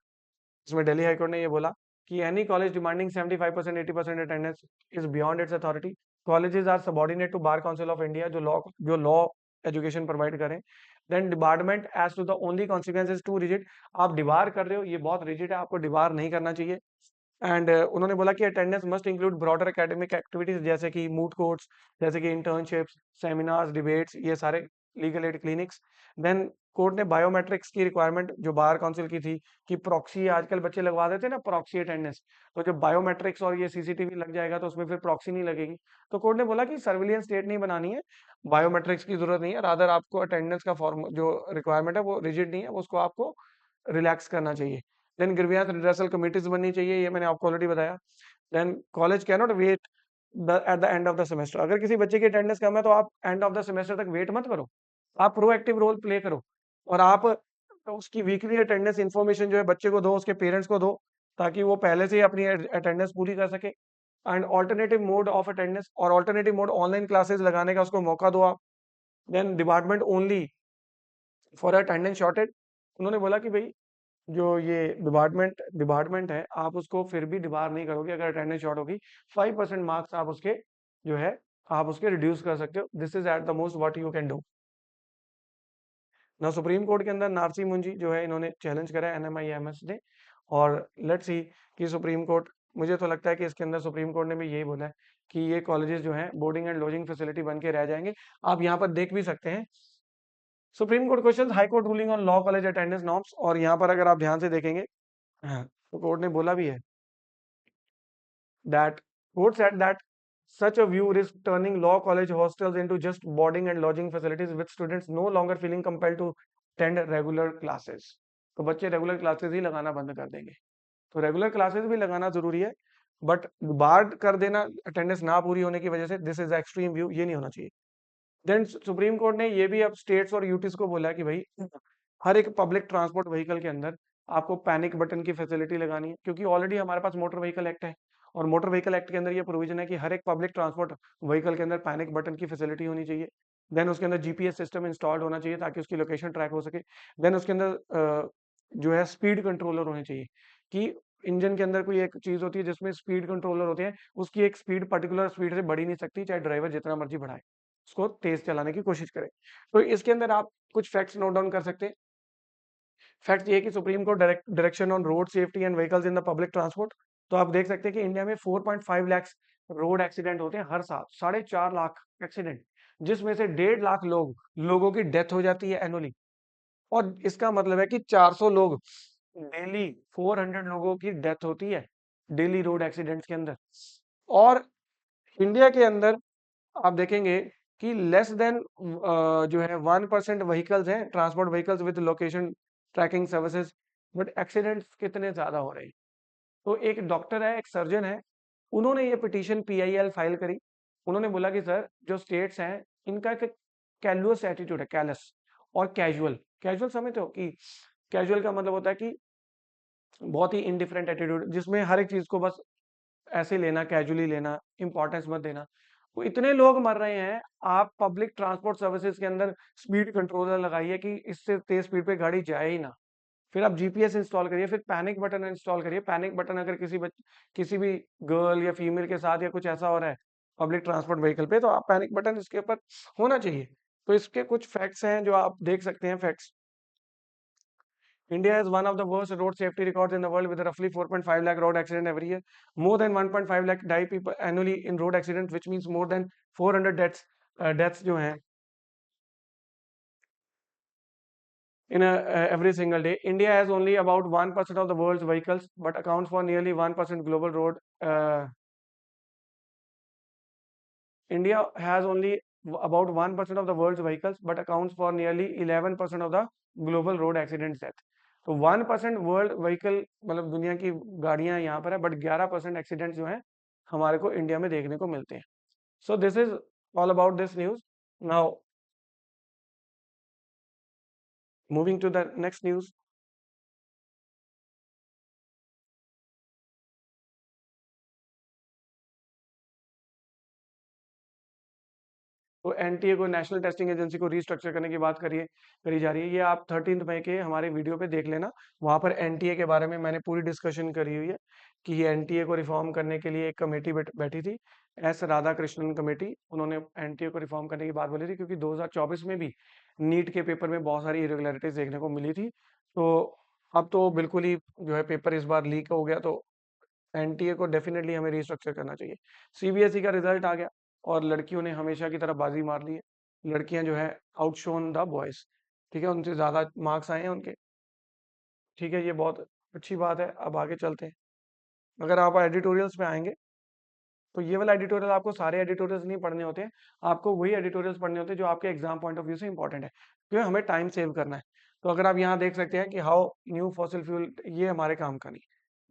Speaker 1: इसमें दिल्ली हाईकोर्ट ने ये बोला कि any college demanding 75% 80% attendance is beyond its authority. Colleges are subordinate to bar council of India, जो लॉ एजुकेशन प्रोवाइड करें। Then debarment as to the only consequence is too rigid. आप डिबार कर रहे हो, ये बहुत रिजिड है, आपको डिबार नहीं करना चाहिए। एंड उन्होंने बोला कि attendance must include broader academic activities, जैसे कि मूट कोर्ट्स, जैसे कि इंटर्नशिप्स, सेमिनार्स, डिबेट्स, ये सारे, legal aid clinics. Then court ने बायोमेट्रिक्स की रिक्वायरमेंट जो बार काउंसिल की थी कि प्रॉक्सी, आजकल बच्चे लगवा देते हैं ना प्रॉक्सी अटेंडेंस, तो जब बायोमेट्रिक्स और ये सीसीटीवी लग जाएगा तो उसमें फिर प्रॉक्सी नहीं लगेगी। तो कोर्ट ने बोला कि सर्विलियंस स्टेट नहीं बनानी है, बायोमेट्रिक्स की जरूरत नहीं है, रादर आपको अटेंडेंस का फॉर्म जो रिक्वायरमेंट है वो रिजिड नहीं है, उसको आपको रिलैक्स करना चाहिए। देन ग्रीवियंस रिड्रेसल कमिटीज बननी चाहिए, ये मैंने आपको ऑलरेडी बताया। Then college can not wait at the end of the semester. अगर किसी बच्चे की अटेंडेंस कम है तो आप एंड ऑफ द सेमेस्टर तक वेट मत करो, आप प्रोएक्टिव रोल प्ले करो, और आप उसकी वीकली अटेंडेंस इन्फॉर्मेशन जो है बच्चे को दो, उसके पेरेंट्स को दो, ताकि वो पहले से ही अपनी अटेंडेंस पूरी कर सके। And alternative mode of attendance, और ऑल्टरनेटिव मोड ऑनलाइन क्लासेस लगाने का उसको मौका दो आप। Then department only for attendance shortage, उन्होंने बोला कि भाई जो ये डिपार्टमेंट डिपार्टमेंट है, आप उसको फिर भी डिबार नहीं करोगे अगर अटेंडेंस शॉर्ट होगी। 5% मार्क्स आप उसके जो है आप उसके रिड्यूस कर सकते हो। This is at the most what you can do. ना सुप्रीम कोर्ट के अंदर नारसी मुंजी जो है इन्होंने चैलेंज करा है NMIMS ने, और लेट्स सी कि सुप्रीम कोर्ट, मुझे तो लगता है कि इसके अंदर सुप्रीम कोर्ट ने भी यही बोला है कि ये कॉलेजेस जो हैं बोर्डिंग एंड लॉजिंग फैसिलिटी बन के रह जाएंगे। आप यहाँ पर देख भी सकते हैं supreme court question high court ruling on law college attendance norms, और यहाँ पर अगर आप ध्यान से देखेंगे, हाँ, तो कोर्ट ने बोला भी है that court said that such a view risks turning law college hostels into just boarding and lodging facilities with students no longer feeling compelled to attend regular classes। तो बच्चे रेगुलर क्लासेस ही लगाना बंद कर देंगे। तो रेगुलर क्लासेस भी लगाना जरूरी है, बट बार कर देना अटेंडेंस ना पूरी होने की वजह से, दिस इज एक्सट्रीम व्यू, ये नहीं होना चाहिए। देन सुप्रीम कोर्ट ने ये भी अब स्टेट्स और यूटीज को बोला कि भाई हर एक पब्लिक ट्रांसपोर्ट व्हीकल के अंदर आपको पैनिक बटन की फैसिलिटी लगानी है, क्योंकि ऑलरेडी हमारे पास मोटर व्हीकल एक्ट है, और मोटर व्हीकल एक्ट के अंदर ये प्रोविजन है कि हर एक पब्लिक ट्रांसपोर्ट व्हीकल के अंदर पैनिक बटन की फैसिलिटी होनी चाहिए। देन उसके अंदर जीपीएस सिस्टम इंस्टॉल्ड होना चाहिए ताकि उसकी लोकेशन ट्रैक हो सके। देन उसके अंदर जो है स्पीड कंट्रोलर होने चाहिए, कि इंजन के अंदर कोई एक चीज होती है जिसमें स्पीड कंट्रोलर होते हैं, उसकी एक स्पीड पर्टिकुलर स्पीड से बढ़ी नहीं सकती, चाहे ड्राइवर जितना मर्जी बढ़ाए, उसको तेज चलाने की कोशिश करे। तो इसके अंदर आप कुछ फैक्ट्स नोट डाउन कर सकते हैं। फैक्ट ये है कि supreme court direction on road safety and vehicles in the public transport, तो आप देख सकते हैं कि इंडिया में 4.5 लाख रोड एक्सीडेंट होते हैं हर साल, 4.5 लाख एक्सीडेंट, जिसमें से 1.5 लाख लोगों की डेथ हो जाती है एनुअली। और इसका मतलब है कि 400 लोग डेली, 400 लोगों की डेथ होती है डेली रोड एक्सीडेंट्स के अंदर। और इंडिया के अंदर आप देखेंगे कि लेस देन जो है 1% व्हीकल्स हैं, transport vehicles with location tracking services, but accidents कितने ज्यादा हो रहे हैं। तो एक डॉक्टर है, एक सर्जन है, उन्होंने ये पिटीशन PIL फाइल करी। उन्होंने बोला कि सर जो स्टेट्स हैं इनका एक कैलुअस एटीट्यूड है, कैलस और कैजुअल। कैजुअल समझते हो कि कैजुअल का मतलब होता है कि बहुत ही इनडिफरेंट एटीट्यूड, जिसमें हर एक चीज को बस ऐसे लेना, कैजुअली लेना, इंपॉर्टेंस मत देना। तो इतने लोग मर रहे हैं, आप पब्लिक ट्रांसपोर्ट सर्विसेज के अंदर स्पीड कंट्रोलर लगाइए कि इससे तेज स्पीड पे गाड़ी जाए ही ना। फिर आप जीपीएस इंस्टॉल करिए, फिर पैनिक बटन इंस्टॉल करिए। पैनिक बटन अगर किसी भी गर्ल या फीमेल के साथ या कुछ ऐसा हो रहा है पब्लिक ट्रांसपोर्ट व्हीकल पे, तो आप पैनिक बटन इसके ऊपर होना चाहिए। तो इसके कुछ फैक्ट्स हैं जो आप देख सकते हैं। Facts: India has one of the worst road safety records in the world with roughly 4.5 lakh road accidents every year. More than 1.5 lakh die people annually in road accidents, which means more than 400 deaths deaths जो हैं in every single day. India has only about 1% of the world's vehicles, but accounts for nearly 1% global road. India has only about 1% of the world's vehicles, but accounts for nearly 11% of the global road accidents death. तो 1% वर्ल्ड व्हीकल मतलब दुनिया की गाड़ियां यहाँ पर है, बट 11% एक्सीडेंट जो है हमारे को इंडिया में देखने को मिलते हैं। So this is all about this news. Now moving to the next news. तो एनटीए को, नेशनल टेस्टिंग एजेंसी को रीस्ट्रक्चर करने की बात करी जा रही है। ये आप 13 मई के हमारे वीडियो पे देख लेना, वहां पर एनटीए के बारे में मैंने पूरी डिस्कशन करी हुई है कि ये एनटीए को रिफॉर्म करने के लिए एक कमेटी बैठी थी, एस राधाकृष्णन कमेटी। उन्होंने एनटीए को रिफॉर्म करने की बात बोली थी, क्योंकि 2024 में भी नीट के पेपर में बहुत सारी इरेगुलरिटीज देखने को मिली थी। तो अब तो बिल्कुल ही जो है पेपर इस बार लीक हो गया, तो एनटीए को डेफिनेटली हमें रिस्ट्रक्चर करना चाहिए। सीबीएसई का रिजल्ट आ गया और लड़कियों ने हमेशा की तरह बाजी मार ली है। लड़कियां जो है आउटशोन द बॉयज, ठीक है, उनसे ज्यादा मार्क्स आए हैं उनके। ठीक है, ये बहुत अच्छी बात है। अब आगे चलते हैं। अगर आप एडिटोरियल्स पे आएंगे, तो ये वाला एडिटोरियल, आपको सारे एडिटोरियल्स नहीं पढ़ने होते हैं, आपको वही एडिटोरियल्स पढ़ने होते हैं जो आपके एग्जाम पॉइंट ऑफ व्यू से इंपॉर्टेंट है, क्योंकि हमें टाइम सेव करना है। तो अगर आप यहाँ देख सकते हैं कि हाउ न्यू फॉसिल फ्यूल, ये हमारे काम का नहीं।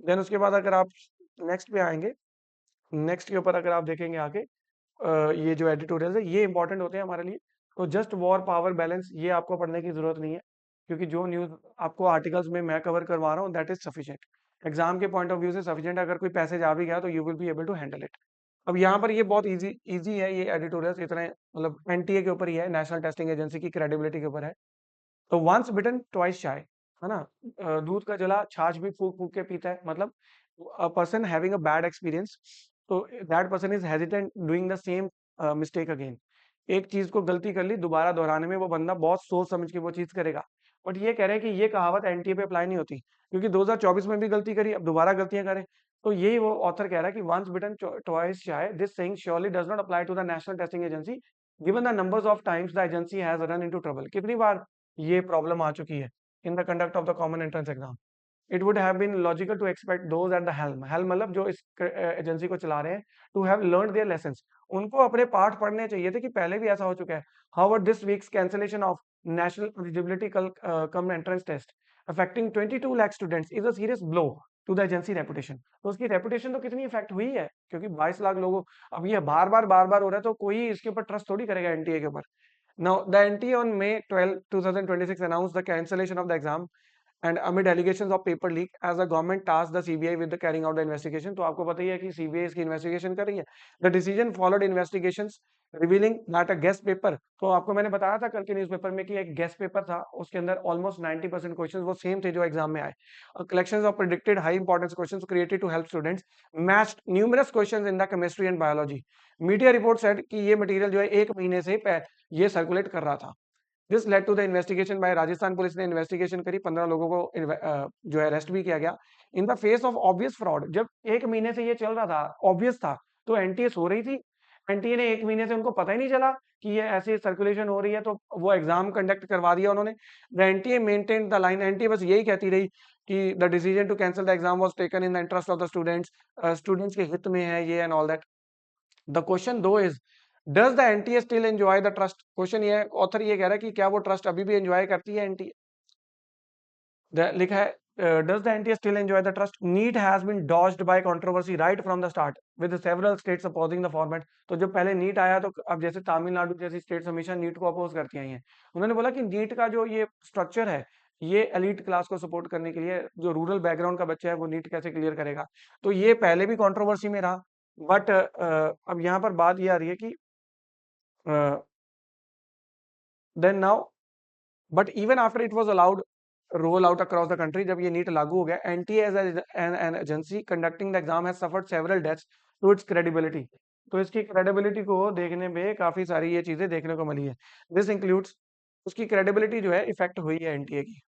Speaker 1: देन उसके बाद अगर आप नेक्स्ट पे आएंगे, नेक्स्ट के ऊपर अगर आप देखेंगे आगे, ये जो एडिटोरियल है ये इंपॉर्टेंट होते हैं हमारे लिए। तो जस्ट वॉर पावर बैलेंस, ये आपको पढ़ने की जरूरत नहीं है, क्योंकि जो न्यूज आपको आर्टिकल्स में मैं कवर करवा रहा हूँ दैट इज सफिशिएंट, एग्जाम के पॉइंट ऑफ व्यू से सफिशिएंट। अगर कोई पैसेज आ भी गया तो you will be able to handle it. अब यहाँ पर ये बहुत इजी इजी है, ये एडिटोरियल्स इतने मतलब एनटीए के ऊपर ही है, नेशनल टेस्टिंग एजेंसी की क्रेडिबिलिटी के ऊपर है। तो वंस बिटन ट्वाइस शाय, है ना? दूध का जला छाछ भी फूँक-फूँक के पीता है, मतलब a person having a bad experience, तो that person is hesitant doing the same mistake again. एक चीज़ को गलती कर ली, दोबारा दोहराने में वो बंदा बहुत सोच समझ के वो चीज़ करेगा। बट ये कह रहे हैं कि ये कहावत एनटीए पे अप्लाई नहीं होती, क्योंकि 2024 में भी गलती करी, अब दोबारा गलतियाँ करे। तो यही वो ऑथर कह रहा है कि once bitten twice shy, this saying surely does not apply to the national testing agency, given the numbers of times the agency has run into trouble. कितनी बार ये प्रॉब्लम आ चुकी है in the conduct of the common entrance exam. It would have been logical to expect those at the helm, helm मतलब जो इस एजेंसी को चला रहे हैं, to have learned their lessons. उनको अपने पाठ पढ़ने चाहिए थे कि पहले भी ऐसा हो चुका है। However this week's cancellation of national eligibility cum entrance test affecting 22 lakh students is a serious blow to the agency reputation. तो उसकी रेपुटेशन तो कितनी इफेक्ट हुई है, क्योंकि 22 लाख लोगों, अब ये बार बार हो रहा है तो कोई इसके ऊपर ट्रस्ट थोड़ी करेगा एनटीए के ऊपर। Now, the NTA on May 12, 2026 announced the cancellation of the exam and amid allegations of paper leak as the government tasked the CBI with the carrying out the investigation। तो आपको पता ही है कि सीबीआई इसकी इन्वेस्टिगेशन कर रही है। The decision followed investigations revealing that a guest paper, तो आपको मैंने बताया था कल के न्यूज़पेपर में कि एक गेस्ट पेपर था, उसके अंदर ऑलमोस्ट 90% क्वेश्चंस वो सेम थे जो एग्जाम में आए। Collections of predicted high importance questions created to help students matched numerous questions in the chemistry and biology. Media report said कि ये मटेरियल जो है 1 महीने से ये सर्कुलेट कर रहा था। This led to the investigation by Rajasthan police ने इन्वेस्टिगेशन करी, 15 लोगों को जो है अरेस्ट भी किया गया। In the face of obvious fraud, जब 1 महीने से ये चल रहा था, ऑब्वियस था, तो एनटीए सो रही थी। एनटीए ने 1 महीने से उनको पता ही नहीं चला कि ये ऐसी सर्कुलेशन हो रही है, तो वो एग्जाम कंडक्ट करवा दिया उन्होंने। The NTA maintained the line, NTA बस यही कहती रही कि the decision to cancel the exam was taken in the interest of the students, students के हित में है ये and all that. The question though is, does the NTA still enjoy the trust. Question ये है, ऑथर ये कह रहा है कि क्या वो ट्रस्ट अभी भी एंजॉय करती है एनटीए। लिखा है does the NTA still enjoy the trust, NEET has been dodged by controversy right from the start with several states opposing the format. तो जब पहले नीट आया तो अब जैसे तमिलनाडु जैसी स्टेट्स हमेशा नीट को अपोज करती आई हैं। उन्होंने बोला कि नीट का जो ये स्ट्रक्चर है, ये एलीट क्लास को सपोर्ट करने के लिए, जो रूरल बैकग्राउंड का बच्चा है वो नीट कैसे क्लियर करेगा। तो ये पहले भी कंट्रोवर्सी में रहा। बट अब यहाँ पर बात ये आ रही है कि then now, but even after it was allowed roll out across the country, जब ये नीट लागू हो गया, NTA as an agency conducting the exam has suffered several deaths to its credibility. तो इसकी क्रेडिबिलिटी को देखने में काफी सारी ये चीजें देखने को मिली है। दिस इंक्लूड्स, उसकी क्रेडिबिलिटी जो है इफेक्ट हुई है एनटीए की।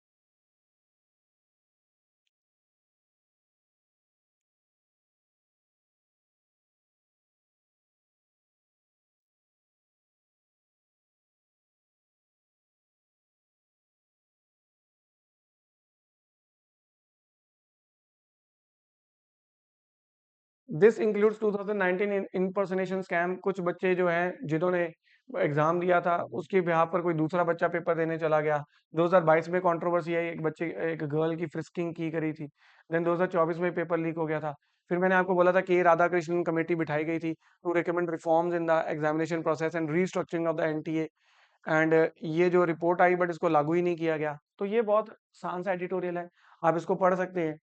Speaker 1: This includes 2019 impersonation scam. कुछ बच्चे जो हैं जिन्होंने एग्जाम दिया था, उसके बिहाफ पर कोई दूसरा बच्चा पेपर देने चला गया। 2022 में कंट्रोवर्सी आई, एक गर्ल की फ्रिस्किंग की करी थी। देन 2024 में पेपर लीक हो गया था। फिर मैंने आपको बोला था कि राधाकृष्णन कमेटी बिठाई गई थी to recommend reforms in the examination process and restructuring of the NTA. And ये जो रिपोर्ट आई, बट इसको लागू ही नहीं किया गया। तो ये बहुत आसान सा एडिटोरियल है, आप इसको पढ़ सकते हैं।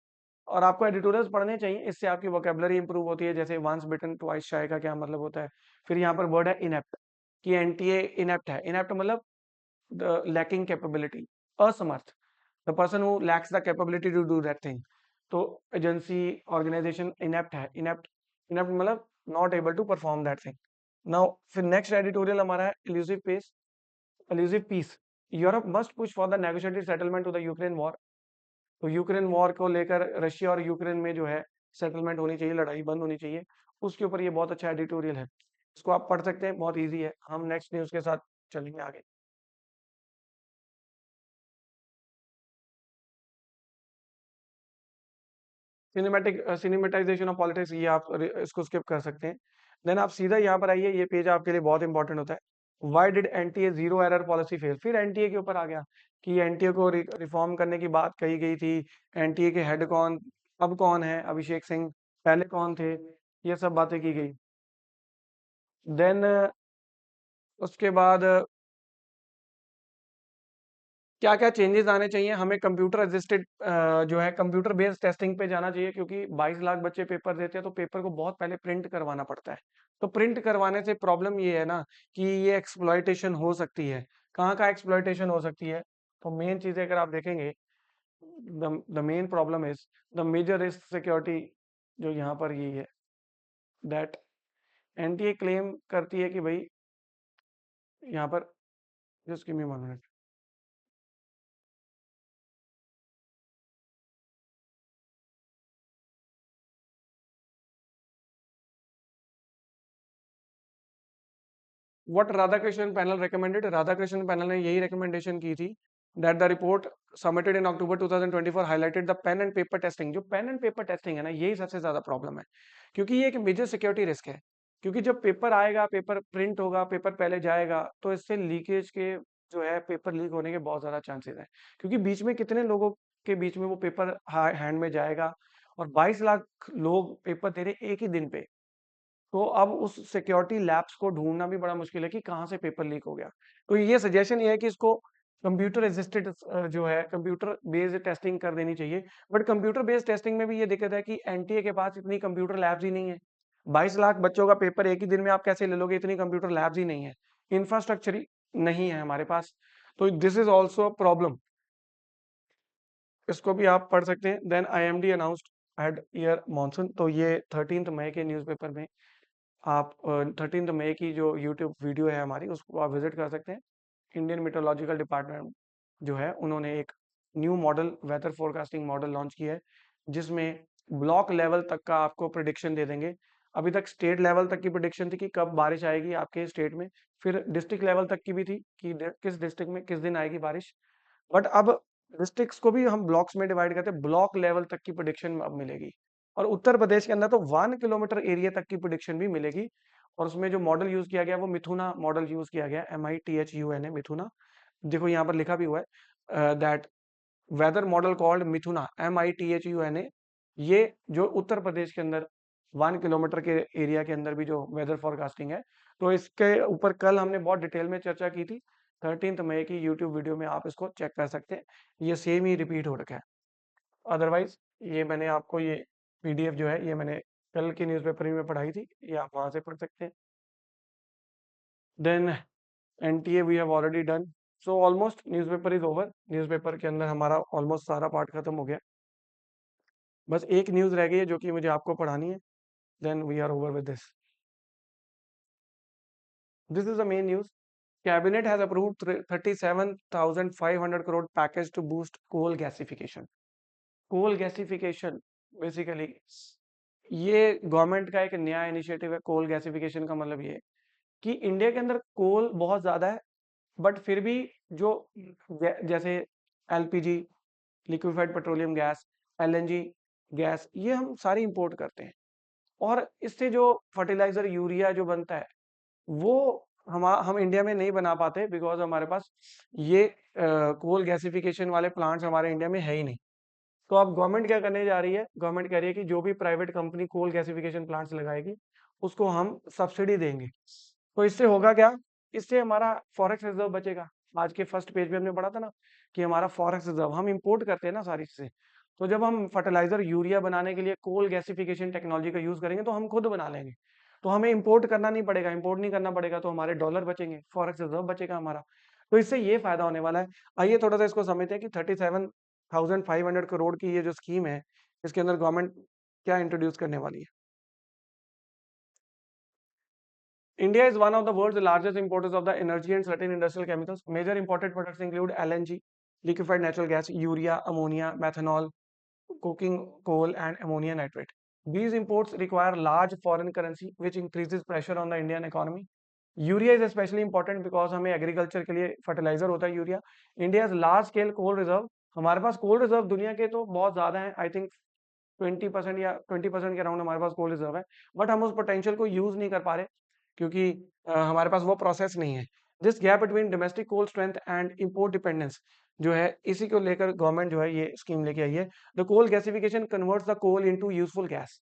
Speaker 1: और आपको एडिटोरियल्स पढ़ने चाहिए, इससे आपकी वोकेबलरी इंप्रूव होती है। जैसे वंस बिटन ट्वाइस शाय का क्या मतलब होता है। फिर यहाँ पर वर्ड है इनेप्ट, कि एनटीए इनेप्ट है। इनेप्ट मतलब द लैकिंग कैपेबिलिटी, असमर्थ, the person who lacks the capability to do that thing. तो एजेंसी ऑर्गेनाइजेशन इनेप्ट है। इनेप्ट, इनेप्ट मतलब not able to perform that thing. Now फिर नेक्स्ट एडिटोरियल हमारा है elusive pace, elusive peace. Europe must push for the negotiated settlement to the Ukraine war. तो यूक्रेन वॉर को लेकर रशिया और यूक्रेन में जो है सेटलमेंट होनी चाहिए, लड़ाई बंद होनी चाहिए। उसके ऊपर ये बहुत अच्छा एडिटोरियल है, इसको आप पढ़ सकते हैं, बहुत इजी है। हम नेक्स्ट न्यूज़ के साथ चलेंगे आगे। सिनेमेटाइजेशन ऑफ पॉलिटिक्स, ये आप इसको स्किप कर सकते हैं। देन आप सीधा यहाँ पर आइए, ये पेज आपके लिए बहुत इंपॉर्टेंट होता है। Why did NTA zero error policy fail. फिर एनटीए के ऊपर आ गया कि एनटीए को रिफॉर्म करने की बात कही गई थी। एनटीए के हेड कौन, अब कौन है, अभिषेक सिंह, पहले कौन थे, ये सब बातें की गई। देन उसके बाद क्या क्या चेंजेस आने चाहिए, हमें कंप्यूटर असिस्टेड जो है कंप्यूटर बेस्ड टेस्टिंग पे जाना चाहिए, क्योंकि 22 लाख बच्चे पेपर देते हैं तो पेपर को बहुत पहले प्रिंट करवाना पड़ता है। तो प्रिंट करवाने से प्रॉब्लम ये है ना कि ये एक्सप्लॉयटेशन हो सकती है। कहाँ का एक्सप्लॉयटेशन हो सकती है, तो मेन चीजें अगर आप देखेंगे the main problem is the major risk security जो यहाँ पर यही है दैट एनटीए क्लेम करती है कि भाई यहाँ पर just give me 1 minute. What Radhakrishnan panel recommended? Radhakrishnan panel ने यही recommendation की थी that the report submitted in October 2024 highlighted the pen and paper testing. जो pen and paper testing है ना, यही सबसे ज्यादा प्रॉब्लम है, क्योंकि ये एक मेजर सिक्योरिटी रिस्क है। क्योंकि जब पेपर आएगा, पेपर प्रिंट होगा, पेपर पहले जाएगा, तो इससे लीकेज के जो है पेपर लीक होने के बहुत ज्यादा चांसेस है। क्योंकि बीच में कितने लोगों के बीच में वो पेपर हैंड में जाएगा, और 22 लाख लोग पेपर दे रहे एक ही दिन पे। तो अब उस सिक्योरिटी लैब्स को ढूंढना भी बड़ा मुश्किल है कि कहाँ से पेपर लीक हो गया। तो ये सजेशन ये है कि इसको कंप्यूटर असिस्टेड जो है कंप्यूटर बेस्ड टेस्टिंग कर देनी चाहिए। बट कंप्यूटर बेस्ड टेस्टिंग में भी ये दिक्कत है कि एनटीए के पास इतनी कंप्यूटर लैब्स ही नहीं है। 22 लाख बच्चों का पेपर एक ही दिन में आप कैसे ले लोगे? इतनी कंप्यूटर लैब्स ही नहीं है, इंफ्रास्ट्रक्चर ही नहीं है हमारे पास। तो दिस इज ऑल्सो प्रॉब्लम, इसको भी आप पढ़ सकते हैं। Then IMD announced head year monsoon, तो ये 13 मई के न्यूज़पेपर में आप 13 मई की जो यूट्यूब वीडियो है हमारी, उसको आप विजिट कर सकते हैं। इंडियन मेट्रोलॉजिकल डिपार्टमेंट जो है उन्होंने एक new model weather forecasting model launch किया है, जिसमें ब्लॉक लेवल तक का आपको प्रिडिक्शन दे देंगे। अभी तक स्टेट लेवल तक की प्रिडिक्शन थी कि कब बारिश आएगी आपके स्टेट में, फिर डिस्ट्रिक्ट लेवल तक की भी थी कि किस डिस्ट्रिक्ट में किस दिन आएगी बारिश। बट अब डिस्ट्रिक्ट्स को भी हम ब्लॉक्स में डिवाइड करते हैं, ब्लॉक लेवल तक की प्रिडिक्शन अब मिलेगी। और उत्तर प्रदेश के अंदर तो 1 किलोमीटर एरिया तक की प्रिडिक्शन भी मिलेगी। और उसमें जो मॉडल यूज किया गया वो मिथुना मॉडल यूज किया गया, MITHUNA मिथुना। देखो यहाँ पर लिखा भी हुआ है that weather model called Mithuna, MITHUNA। ये जो उत्तर प्रदेश के अंदर 1 किलोमीटर के एरिया के अंदर भी जो वेदर फोरकास्टिंग है, तो इसके ऊपर कल हमने बहुत डिटेल में चर्चा की थी। 13 मई की यूट्यूब वीडियो में आप इसको चेक कर सकते हैं, ये सेम ही रिपीट हो रखा है। अदरवाइज ये मैंने आपको ये PDF जो है ये मैंने कल के न्यूज़पेपर में पढ़ाई थी, ये आप वहां से पढ़ सकते हैं। Then NTA we have already done, so almost newspaper is over. Newspaper के अंदर हमारा ऑलमोस्ट सारा पार्ट खत्म हो गया, बस एक न्यूज़ रह गई है जो कि मुझे आपको पढ़ानी है, then we are over with this. This is the main news. Cabinet has approved 37,500 crore package to boost coal gasification. Coal gasification basically ये गवर्नमेंट का एक नया इनिशिएटिव है। कोल गैसिफिकेशन का मतलब ये है कि इंडिया के अंदर कोल बहुत ज्यादा है, बट फिर भी जो जैसे LPG, liquefied petroleum gas, LNG gas, ये हम सारी इंपोर्ट करते हैं। और इससे जो फर्टिलाइजर यूरिया जो बनता है वो हम इंडिया में नहीं बना पाते, बिकॉज हमारे पास ये कोल गैसिफिकेशन वाले प्लांट्स हमारे इंडिया में है ही नहीं। तो अब गवर्नमेंट क्या करने जा रही है? गवर्नमेंट कह रही है कि जो भी private company coal gasification plants लगाएगी उसको हम सब्सिडी देंगे। तो इससे होगा क्या? इससे हमारा फॉरेक्स रिजर्व बचेगा। आज के फर्स्ट पेज में हमने पढ़ा था ना कि हमारा फॉरेक्स रिजर्व, हम इंपोर्ट करते हैं ना सारी चीजें, तो जब हम फर्टिलाइजर यूरिया बनाने के लिए कोल गैसिफिकेशन टेक्नोलॉजी का यूज करेंगे तो हम खुद बना लेंगे। तो हमें इंपोर्ट करना नहीं पड़ेगा, इंपोर्ट नहीं करना पड़ेगा, तो हमारे डॉलर बचेंगे, फॉरेक्स रिजर्व बचेगा हमारा। तो इससे ये फायदा होने वाला है। आइए थोड़ा सा इसको समझते हैं कि 37,500 करोड़ की ये जो स्कीम है, इसके अंदर गवर्नमेंट क्या इंट्रोड्यूस करने वाली है। India is one of the world's largest importers of the energy and certain industrial chemicals. Major imported products include LNG, liquefied natural gas, urea, ammonia, methanol, coking coal, and ammonia nitrate. These imports require large foreign currency, which increases pressure on the Indian economy. Urea is specially important because हमें एग्रीकल्चर के लिए फर्टिलाइजर होता है urea. India large scale coal reserve, हमारे पास कोल रिजर्व दुनिया के तो बहुत ज्यादा है, आई थिंक 20% या 20% के अराउंड हमारे पास कोल रिजर्व है। बट हम उस पोटेंशियल को यूज नहीं कर पा रहे, क्योंकि हमारे पास वो प्रोसेस नहीं है। This gap between domestic coal strength and import dependence जो है, इसी को लेकर गवर्नमेंट जो है ये स्कीम लेके आई है। The coal gasification converts the coal into useful gas.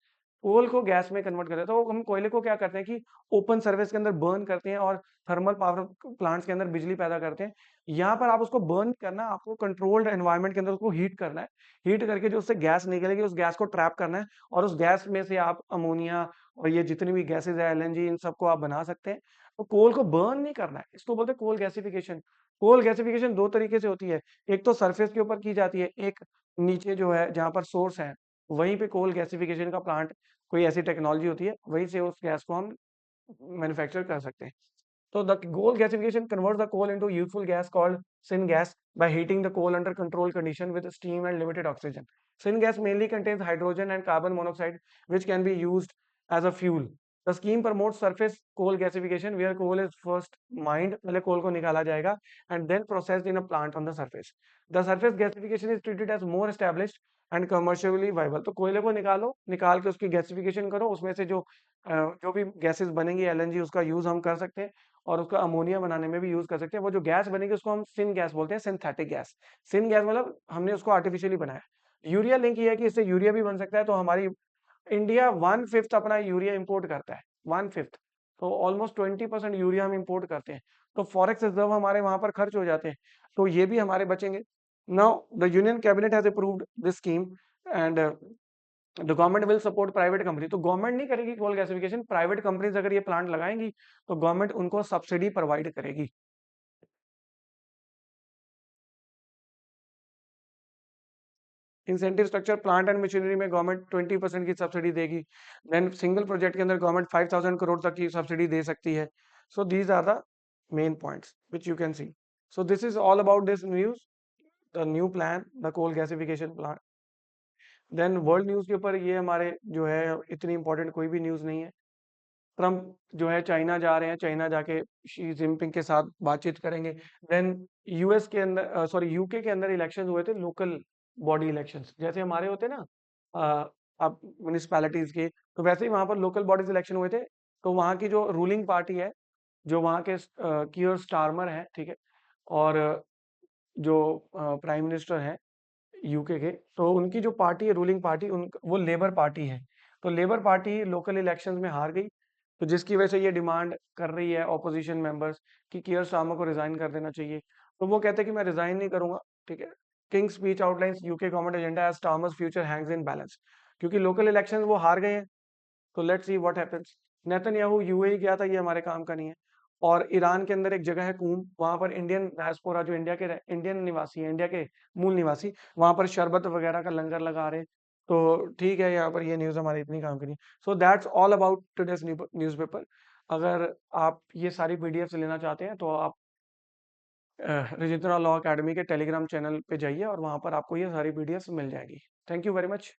Speaker 1: Coal को गैस में कन्वर्ट करते हैं। तो हम कोयले को क्या करते हैं कि ओपन सर्फेस के अंदर बर्न करते हैं और थर्मल पावर प्लांट्स के अंदर बिजली पैदा करते हैं। यहाँ पर आप उसको बर्न करना है, आपको कंट्रोल्ड एनवायरनमेंट के अंदर उसको हीट करना है। हीट करके जो उससे गैस निकलेगी उस गैस को ट्रैप करना है और उस गैस में से आप अमोनिया और ये जितनी भी गैसेज है, एलएनजी, इन सबको आप बना सकते हैं। तो कोल को बर्न नहीं करना है, इसको बोलते हैं कोल गैसिफिकेशन। कोल गैसिफिकेशन दो तरीके से होती है, एक तो सरफेस के ऊपर की जाती है, एक नीचे जो है जहाँ पर सोर्स है वहीं पे कोल गैसिफिकेशन का प्लांट, कोई ऐसी टेक्नोलॉजी होती है, वहीं से उस गैस को हम मैन्युफैक्चर कर सकते हैं। So the coal gasification converts the coal into useful gas called syngas by heating the coal under controlled condition with steam and limited oxygen. Syngas mainly contains hydrogen and carbon monoxide, which can be used as a fuel. The scheme promotes surface coal gasification, where coal is first mined, पहले coal को निकाला जाएगा, and then processed in a plant on the surface. The surface gasification is treated as more established and commercially viable. तो कोयले को निकालो, निकाल के उसकी गैसिफिकेशन करो, उसमें से जो भी गैसेस बनेंगी एलएनजी, उसका यूज हम कर सकते हैं और उसका अमोनिया बनाने में भी यूज कर सकते हैं। वो जो गैस बनेगी उसको हम सिन गैस बोलते हैं, सिंथेटिक गैस। सिन गैस मतलब हमने उसको आर्टिफिशियली बनाया। यूरिया लिंक ये है कि इससे यूरिया भी बन सकता है। तो हमारी इंडिया 1/5 अपना यूरिया इंपोर्ट करता है, 1/5। तो ऑलमोस्ट 20% यूरिया हम इंपोर्ट करते हैं। तो फॉरेक्स रिजर्व हमारे वहां पर खर्च हो जाते हैं, तो ये भी हमारे बचेंगे। Now the union cabinet has approved this scheme and the government will support private company. तो गवर्नमेंट नहीं करेगी कोल गैसिफिकेशन, प्राइवेट कंपनीज अगर ये प्लांट लगाएंगी तो गवर्नमेंट उनको सब्सिडी प्रोवाइड करेगी। Incentive structure, plant and machinery में गवर्नमेंट 20% की सब्सिडी देगी। देन सिंगल प्रोजेक्ट के अंदर गवर्नमेंट 5000 करोड़ तक की सब्सिडी दे सकती है। So these are the main points which you can see. So this is all about this news, the new plan, the coal gasification plan. Then world news के ऊपर ये हमारे जो है इतनी इंपॉर्टेंट कोई भी न्यूज नहीं है। ट्रम्प जो है चाइना जा रहे हैं, चाइना जाके शी जिनपिंग के साथ बातचीत करेंगे। देन यूएस के अंदर, सॉरी यूके के अंदर इलेक्शंस हुए थे, लोकल बॉडी इलेक्शंस, जैसे हमारे होते हैं ना अब म्यूनिसपैलिटीज के, तो वैसे ही वहां पर लोकल बॉडीज इलेक्शन हुए थे। तो वहां की जो रूलिंग पार्टी है, जो वहां के कियर स्टारमर है, ठीक है, और जो प्राइम मिनिस्टर है यूके के, तो उनकी जो पार्टी है, रूलिंग पार्टी, उन वो लेबर पार्टी है। तो लेबर पार्टी लोकल इलेक्शंस में हार गई, तो जिसकी वजह से ये डिमांड कर रही है ऑपोजिशन मेंबर्स कि कियर स्टारमर को रिजाइन कर देना चाहिए। तो वो कहते हैं कि मैं रिजाइन नहीं करूंगा, ठीक है। King speech outlines UK government agenda as Starmer's future hangs in balance. क्योंकि लोकल इलेक्शन वो हार गए हैं, तो let's see what happens. Netanyahu UAE गया था, ये हमारे काम का नहीं है। और ईरान के अंदर एक जगह है कूम, वहां पर इंडियन डायस्पोरा, जो इंडियन निवासी है, इंडिया के मूल निवासी, वहां पर शरबत वगैरह का लंगर लगा रहे हैं। तो ठीक है, यहाँ पर ये न्यूज हमारी इतनी काम करी। So that's all about today's newspaper. अगर आप ये सारी पीडीएफ लेना चाहते हैं तो आप रजिंद्रा लॉ अकेडमी के टेलीग्राम चैनल पे जाइए और वहां पर आपको ये सारी पीडीएफ मिल जाएगी। Thank you very much.